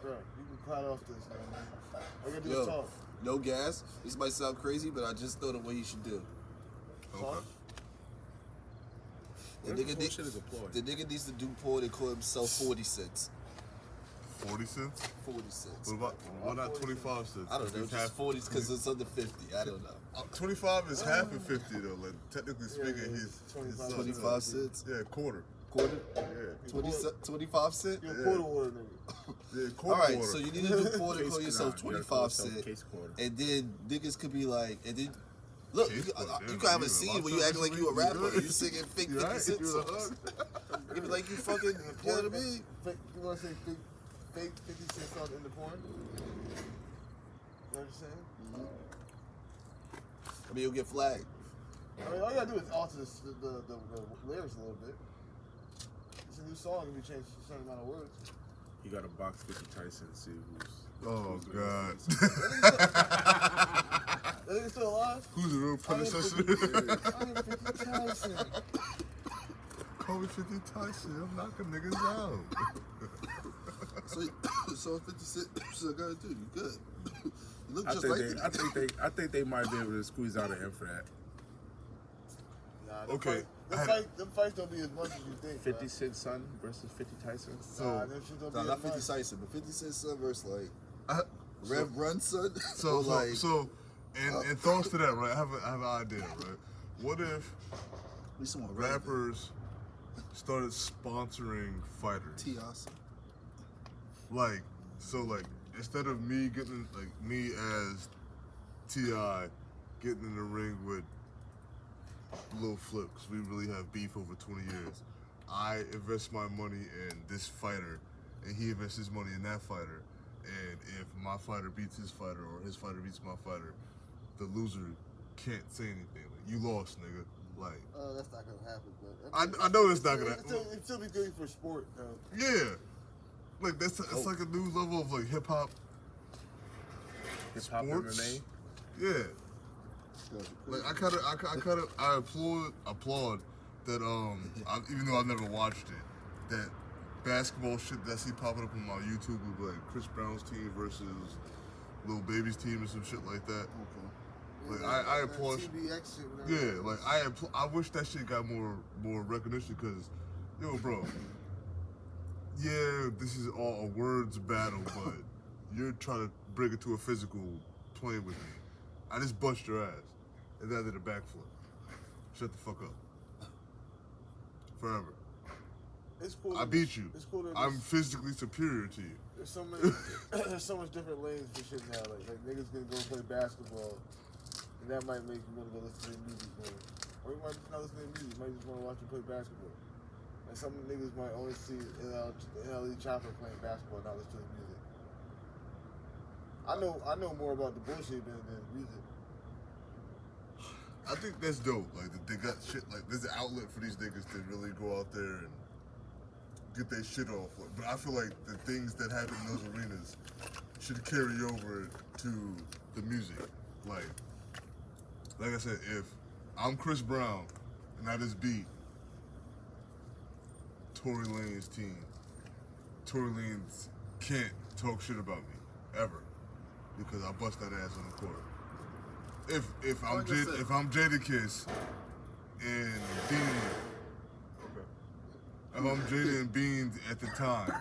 S1: bro, you can cut off this, man. All you gotta do is
S6: Yo,
S1: talk.
S6: no gas. This might sound crazy, but I just thought of what he should do.
S5: Okay.
S6: The
S2: Whatever
S6: nigga,
S2: shit is applauded.
S6: the nigga needs to do porn and call himself 40 cents.
S5: 40 cents?
S6: 40 cents.
S5: What about 25 cents?
S6: I don't know,
S5: It's
S6: just
S5: half-
S6: 40 because it's under 50. I don't know.
S5: 25 is half of 50 though. Like technically speaking,
S1: yeah,
S5: his
S1: 25
S5: son.
S6: 25 cents?
S5: Yeah, quarter.
S6: Quarter?
S5: Yeah.
S6: 25 cent?
S1: You're a quarter water nigga.
S5: Yeah,
S6: All
S5: quarter.
S6: right,
S5: quarter.
S6: so you need to do porn and call
S2: Case-
S6: yourself
S2: nah, you gotta call
S6: 25
S2: yourself
S6: cent.
S2: case quarter.
S6: And then niggas could be like, and then, look, you
S5: Case
S6: can
S5: quarter,
S6: have a
S5: yeah,
S6: scene where
S5: my
S6: you act
S5: son
S6: like you a
S5: is
S6: rapper.
S5: good.
S6: And you singing fake 50
S5: Right?
S6: cent
S5: You a
S6: songs. You be like, you fucking, you know what I mean?
S1: You want to say fake 50 Cent song in the porn? You know what I'm saying?
S6: I mean, you'll get flagged.
S1: I mean, all you gotta do is alter the lyrics a little bit. It's a new song if you change a certain amount of words.
S2: You got to box 50 Tyson and see who's.
S5: Oh
S2: who's
S5: God.
S1: That nigga still alive?
S5: Who's the real predecessor?
S1: I'm 50 Tyson.
S5: Call me 50 Tyson. I'm knocking niggas out.
S6: So 50 cent, so good, dude, you good. You look
S2: I
S6: just
S2: think,
S6: like
S2: they,
S6: him.
S2: I think they might be able to squeeze out an M for that.
S1: Nah, them
S5: Okay,
S1: them fights don't be as much as you think.
S2: 50 Cent son versus 50 Tyson.
S5: So,
S1: Nah, them shit don't
S6: Nah,
S1: be
S6: not
S1: as
S6: 50
S1: much.
S6: Tyson, but 50 Cent son versus like
S5: I,
S6: Rev Run son.
S5: so,
S6: Or like,
S5: and thoughts to that, right? I have an idea, right? What if
S6: we someone rappers.
S5: rappers started sponsoring fighters?
S6: T.I.S.
S5: Like, so like instead of me getting like me as T.I. getting in the ring with Lil Flip, because we really have beef over 20 years, I invest my money in this fighter, and he invests his money in that fighter. And if my fighter beats his fighter or his fighter beats my fighter, the loser can't say anything. Like, you lost, nigga. Like,
S1: That's not gonna happen, but
S5: I know that's not gonna happen.
S1: It'd still be good for sport, though.
S5: Yeah. Like that's it's like a new level of like hip hop.
S2: Hip hop
S5: Sports?
S2: MMA.
S5: Yeah. Like I applaud that even though I've never watched it, that basketball shit that I see popping up on my YouTube with like Chris Brown's team versus Lil Baby's team or some shit like that. Like I applaud.
S1: TBX shit, whatever.
S5: Yeah, like I wish that shit got more recognition because, yo, bro. Yeah, this is all a words battle, but you're trying to bring it to a physical plane with me. I just bust your ass, and then I did a backflip. Shut the fuck up. Forever.
S1: It's cool.
S5: I beat you.
S1: It's cool that
S5: I'm physically superior to you.
S1: there's so many, there's so much different lanes for shit now. Like niggas gonna go play basketball, and that might make you want to go listen to their music more. Or you might just not listen to their music. You might just want to watch them play basketball. And some niggas might only see NLE Chopper playing basketball, not listen to his music. I know more about the bullshit than music.
S5: I think that's dope. Like they got shit. Like there's an outlet for these niggas to really go out there and get their shit off. But I feel like the things that happen in those arenas should carry over to the music. Like I said, if I'm Chris Brown and I just beat Tory Lane's team, Tory Lanez can't talk shit about me ever because I bust that ass on the court. If I'm
S6: Like I said-
S5: if I'm Jadakiss and Bean, if I'm Jada and Beans at the time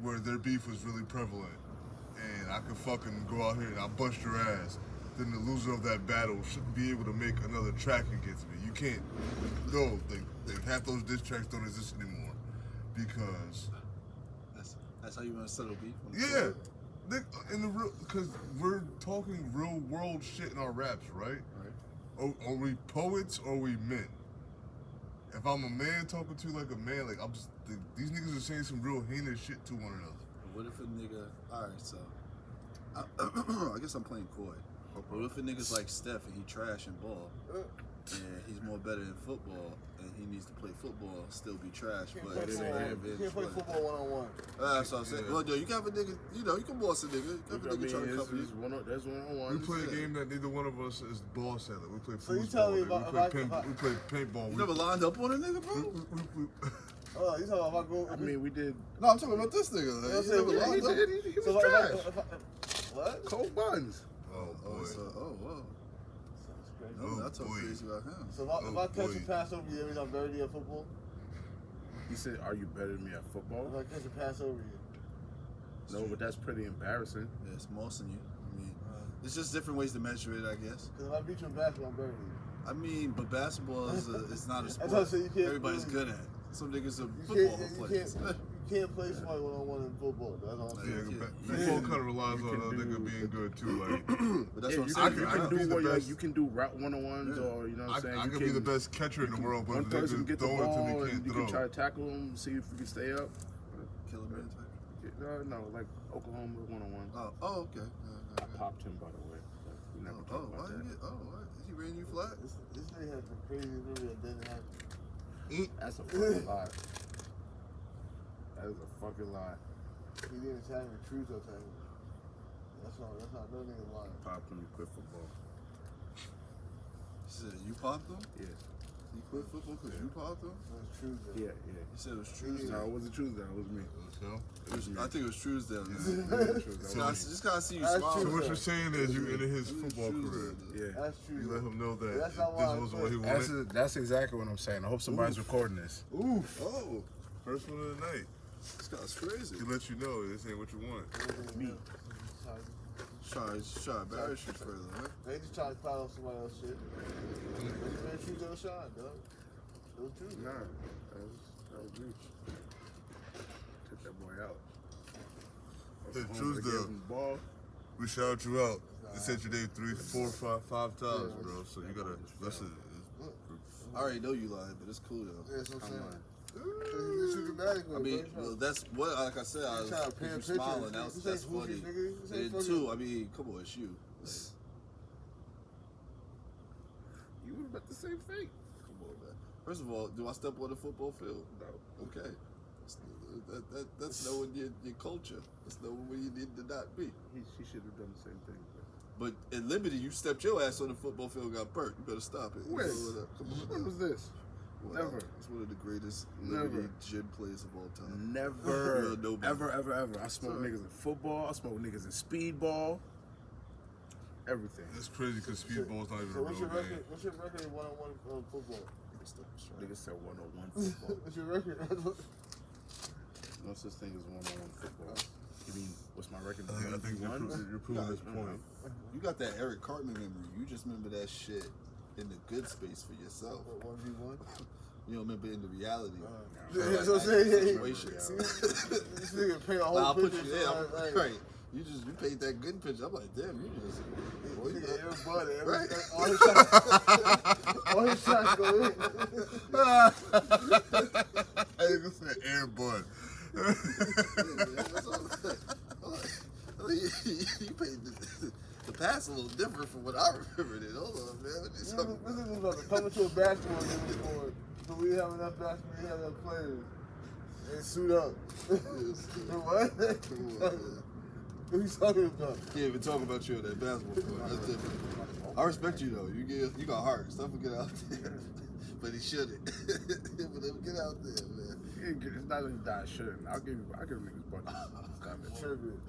S5: where their beef was really prevalent, and I could fucking go out here and I bust your ass, then the loser of that battle should be able to make another track against me. You can't. No, they half those diss tracks don't exist anymore because
S6: That's how you want to settle beef. on the
S5: yeah,
S6: court?
S5: in the real because we're talking real world shit in our raps, right? Are we poets or are we men? If I'm a man talking to you like a man, like I'm just these niggas are saying some real heinous shit to one another.
S6: What if a nigga? All right, so I guess I'm playing coy. What if a nigga's like Steph and he trash and ball, and he's more better in football, and he needs to play football, still be trash, but
S1: You can't play football one-on-one.
S6: That's what I'm saying.
S5: Yeah.
S6: Well, yo, you can have a nigga, you know, you can boss a nigga. You can have a nigga try to cover you.
S2: There's one-on-one.
S5: We play a game that neither one of us is ball seller. We play
S1: So you
S5: foosball.
S1: tell me
S5: nigga.
S1: if
S5: We play paintball.
S6: You never lined up on a nigga, bro?
S1: Oh, you talking about if I go?
S2: I mean, we did.
S6: No, I'm talking about this nigga.
S1: You know what I'm
S6: You
S1: saying?
S6: never
S1: Yeah,
S6: lined up.
S2: He was
S1: So
S2: trash.
S1: what?
S2: Cold buns.
S5: Oh boy.
S6: Oh, whoa.
S1: That's crazy.
S6: No,
S5: Oh,
S6: that's so
S5: boy.
S6: crazy about him.
S1: So if I
S5: Oh,
S1: catch
S5: boy.
S1: a pass over you, that means I'm better than you at football?
S2: He said, "Are you better than me at football?"
S1: If I catch a pass over you.
S2: No, but that's pretty embarrassing.
S6: Yeah, it's mossing you. I mean, it's just different ways to measure it, I guess.
S1: Because if I beat you in basketball, I'm better than you.
S6: I mean, but basketball is not a
S1: That's what I'm
S6: sport
S1: saying, you can't
S6: everybody's
S1: really-
S6: good at. Some niggas are
S1: You
S6: football
S1: can't,
S6: players.
S1: you can't play somebody one-on-one in football. That's all I'm
S5: Yeah,
S1: saying.
S5: football kind of relies on a nigga being good too. Like
S6: But that's
S2: Yeah,
S6: what
S2: you
S6: I'm
S2: can,
S6: saying.
S5: I can be the
S2: do
S5: best.
S2: you can do route one-on-ones, or you know what I'm saying.
S5: I
S2: You
S5: can be the best catcher in the world, but
S2: One
S5: if
S2: person
S5: niggas
S2: get the
S5: throw it to
S2: ball,
S5: me,
S2: and
S5: can't
S2: you
S5: throw.
S2: can try to tackle him, see if you can stay up.
S6: Killer man type.
S2: No, like Oklahoma one-on-one.
S6: Oh, okay.
S2: I popped him, by the way. But we never
S6: Oh,
S2: talked
S6: why
S2: about
S6: you
S2: that.
S6: get? Oh, what? He ran you flat?
S1: This nigga has some crazy memory that didn't happen.
S2: That's a fucking lie. That is a fucking lie.
S1: He didn't attack me, Trudeau attacked me. That's not no nigga lying.
S2: Popped him, you quit football.
S6: He said you popped him.
S2: Yeah,
S6: You quit football because you popped him.
S1: It was Trudeau.
S2: yeah.
S6: He said it was
S2: No,
S6: Truesdale.
S2: it wasn't Tuesday. It was me.
S6: I think it was Truesdale.
S2: Yeah.
S6: Just gotta see you
S1: That's
S6: smile.
S5: So
S1: true.
S5: what you're saying is you ended his football career.
S2: Yeah.
S1: That's
S5: You
S1: Trudeau.
S5: let him know that
S1: That's not
S5: this
S1: why I
S5: wasn't what he
S1: quit.
S5: wanted.
S2: That's exactly what I'm saying. I hope somebody's recording this.
S5: Oof. Oh, first one of the night.
S6: This guy's crazy.
S5: He let you know this ain't what you want.
S2: Me.
S6: Try to embarrass you further, huh?
S1: They just trying to cloud off somebody else's shit. They just made Trudeau shine, dog. It was Trudeau.
S2: Nah, that was me. Took that boy out.
S5: Hey,
S2: Oklahoma
S5: Truesdale.
S2: gave him the ball.
S5: We shout you out. They said your name 3, 4, 5 times, bro. So you gotta listen.
S6: I already know you lied, but it's cool though.
S1: Yeah, that's what I'm
S2: I'm
S1: saying.
S2: lying.
S1: He's shooting dramatic with
S6: I
S1: it,
S6: mean,
S1: bro.
S6: well, that's what, like I said, I
S1: You
S6: was
S1: trying to paint a
S6: you
S1: picture.
S6: smiling.
S1: This ain't
S6: That's
S1: Fuji,
S6: funny.
S1: nigga. This ain't
S6: And
S1: fucking-
S6: two, I mean, come on, it's you.
S2: You would have bet the same thing.
S6: Come on, man. First of all, do I step on the football field? No. Okay. That's knowing your culture. That's knowing where you need to not be.
S2: He should have done the same thing.
S6: But in Liberty, you stepped your ass on the football field and got burnt. You better stop it.
S2: When?
S6: Come on,
S2: When was this?
S6: Whatever.
S2: Never.
S6: It's one of the greatest
S2: Never.
S6: Liberty gym plays of all time.
S2: Never.
S6: Real nobody.
S2: Ever. I smoked niggas in football. I smoked niggas in speedball. Everything.
S5: It's crazy because speedball's not even
S1: So
S5: a
S1: what's
S5: real
S1: your
S5: game.
S1: record? What's your record in one-on-one football?
S2: Niggas said 101 football.
S1: What's your record?
S2: No such thing as 101 football. You mean, what's my record?
S5: I think you're proving this point.
S6: You got that Eric Cartman memory. You just remember that shit in the good space for yourself.
S1: What, 1v1?
S6: You don't remember in the reality.
S1: Yeah, that's what I'm saying. Yeah,
S6: Situations.
S1: This nigga paint a whole
S6: I'll put
S1: picture.
S6: you there.
S1: Like,
S6: Right. You paint that good picture. I'm like, damn, you just. Boy,
S1: Nigga,
S6: you
S1: Air Bud,
S6: Right.
S1: all his shots go in.
S5: I think it's an air bud.
S6: You paint the pass a little different from what I remembered it. Hold on, man.
S1: This nigga was about to come into a basketball game before, so we have enough basketball, we have enough players. And suit up. What? What are you talking about?
S7: Can't even talk about you on that basketball court. That's different. I respect you though. You got heart. Stuff will get out there, but he shouldn't. But it'll get out there, man.
S2: It's not that I shouldn't. I'll give him niggas bucket. Stop it.
S1: Tripping.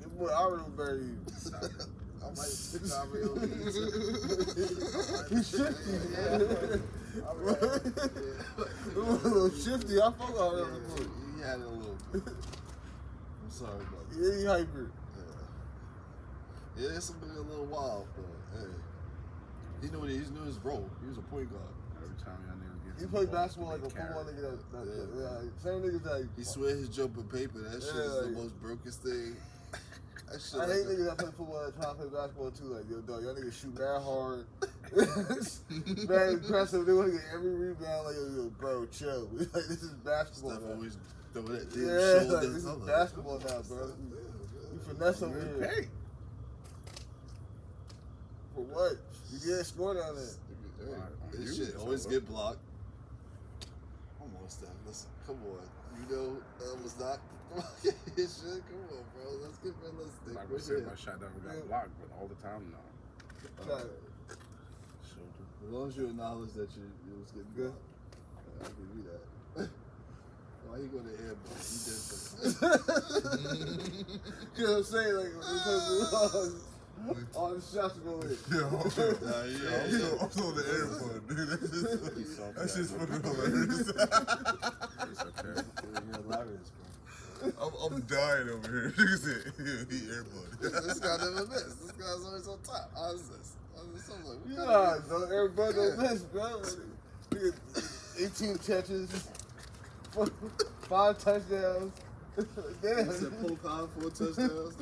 S1: Your boy Ari better than you.
S7: I might stick Ari on
S1: He's shifty. A little shifty. I fuck with Ari on the court.
S7: He had it a little bit. I'm sorry about that.
S1: Yeah, he hyper.
S7: Yeah, it's been a little wild, but hey, he knew his role. He was a point guard.
S2: Every time y'all niggas get
S1: He played basketball like a football nigga. Same niggas that.
S7: He swear his jumper paper. That shit is the most brokest thing. That shit
S1: I
S7: like
S1: hate niggas that play football that try to play basketball too. Like, yo, dog, y'all niggas shoot mad hard. Mad impressive. They want to get every rebound. Like, yo, bro, chill. Like, this is basketball.
S7: Stuff
S1: Now.
S7: always throw that damn
S1: Yeah,
S7: shoulder.
S1: like, this is basketball now, bro. You finesse over here.
S2: Hey,
S1: For what? You get scored on it.
S7: This shit always get blocked. Come on, Steph. Listen, come on. You know that was not blocking his shit. Come on, bro. Let's get realistic.
S2: I'm not
S7: We're
S2: gonna say
S7: here.
S2: my shot never got blocked, but all the time, no.
S1: Try it.
S2: Shoulder.
S7: As long as you acknowledge that you was getting
S1: Good.
S7: blocked, I'll give you that. Why you go to airball? You different.
S1: You know what I'm saying? Like, all the shots go in.
S5: Yeah, I'm
S7: Nah, yeah.
S5: still on the airport, dude. That shit's fucking hilarious.
S2: It's okay.
S7: You're hilarious, bro.
S5: I'm dying over here. Nigga said, he airport.
S7: This guy never missed. This guy's always on top. How is this? I'm like, what
S1: Yeah, bro, everybody don't miss, bro. Nigga, 18 catches, 5 touchdowns. Damn.
S7: He said Polk High 4 touchdowns.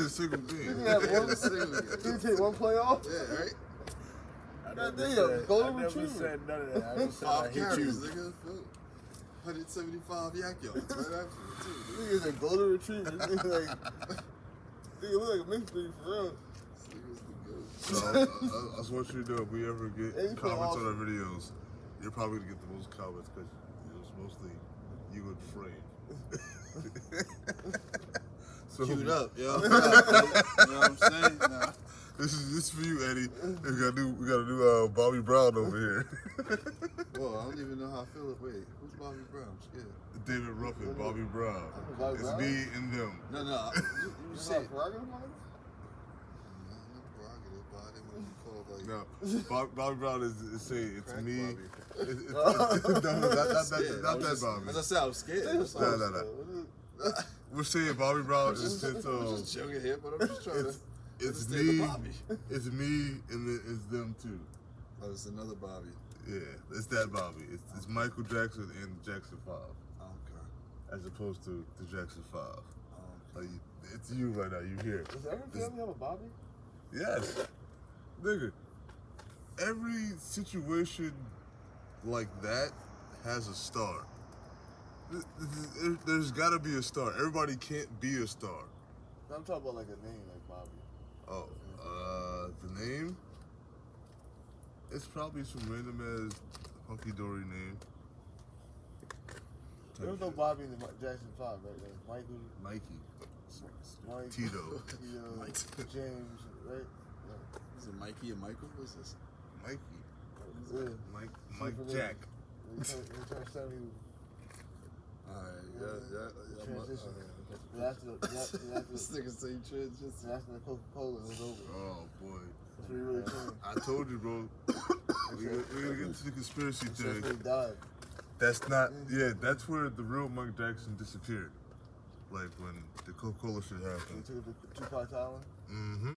S5: Single game.
S1: You have one, you take one playoff?
S7: Yeah, right?
S1: God damn, golden
S2: I never
S1: retriever.
S2: said none of that. I just said I
S7: 5
S2: hit you.
S7: carries, nigga. 175 yak yards right after it, too.
S1: Nigga is a golden retriever. Nigga like, nigga look like a mixed breed for real.
S7: This nigga's the goat.
S5: So, I just want you to know, if we ever get
S1: Hey, you play
S5: comments on
S1: awesome.
S5: our videos, you're probably going to get the most comments because it's mostly you and Frame. So,
S7: Queued up, yo. You know what I'm saying? Nah.
S5: This is for you, Eddie. We got a new Bobby Brown over here.
S7: Whoa, I don't even know how I feel. Wait, who's Bobby Brown? I'm scared.
S5: David Ruffin, Bobby Brown.
S1: Bobby
S5: It's
S1: Brown?
S5: me and them.
S7: No, you
S1: You
S7: say
S1: got
S7: it.
S1: prerogative on it?
S7: Not prerogative, but I didn't want to call like.
S5: No, Bobby Brown is say it's
S7: Crack
S5: me.
S7: Bobby.
S5: No, not that Bobby.
S7: As I said, I was scared.
S1: Say
S7: That's
S1: what's
S7: all.
S5: No,
S1: up.
S5: no. We're saying Bobby Brown is since
S7: I'm just joking here, but I'm just trying to
S5: it's
S7: understand the
S5: me,
S7: Bobby.
S5: it's me, and then it's them too.
S7: Oh, it's another Bobby.
S5: Yeah, it's that Bobby. It's Michael Jackson and Jackson 5,
S7: Okay.
S5: as opposed to the Jackson 5.
S7: Okay.
S5: Like, it's you right now. You here?
S1: Does every family have a Bobby?
S5: Yes, nigga. Every situation like that has a star. There's got to be a star. Everybody can't be a star.
S1: I'm talking about like a name like Bobby.
S5: Oh, the name? It's probably some random ass hunky dory name.
S1: There was no Bobby in the Jackson 5, right? Like Michael,
S5: Mikey,
S1: Mike,
S5: Tito,
S1: James, right?
S7: Is it Mikey and Michael? What's this?
S5: Mikey,
S1: Yeah.
S5: Mike Jack.
S1: He turned 70.
S7: Alright,
S1: Transition.
S7: This nigga say transition.
S1: After the Coca-Cola was over.
S5: Oh boy,
S1: That's what he really changed.
S5: I told you, bro. We're gonna get into the conspiracy
S1: That's
S5: theory.
S1: when he died.
S5: That's not. Yeah, that's where the real Mike Jackson disappeared. Like when the Coca-Cola shit
S1: He
S5: happened.
S1: took it to Tupac Island.
S5: Mm-hmm.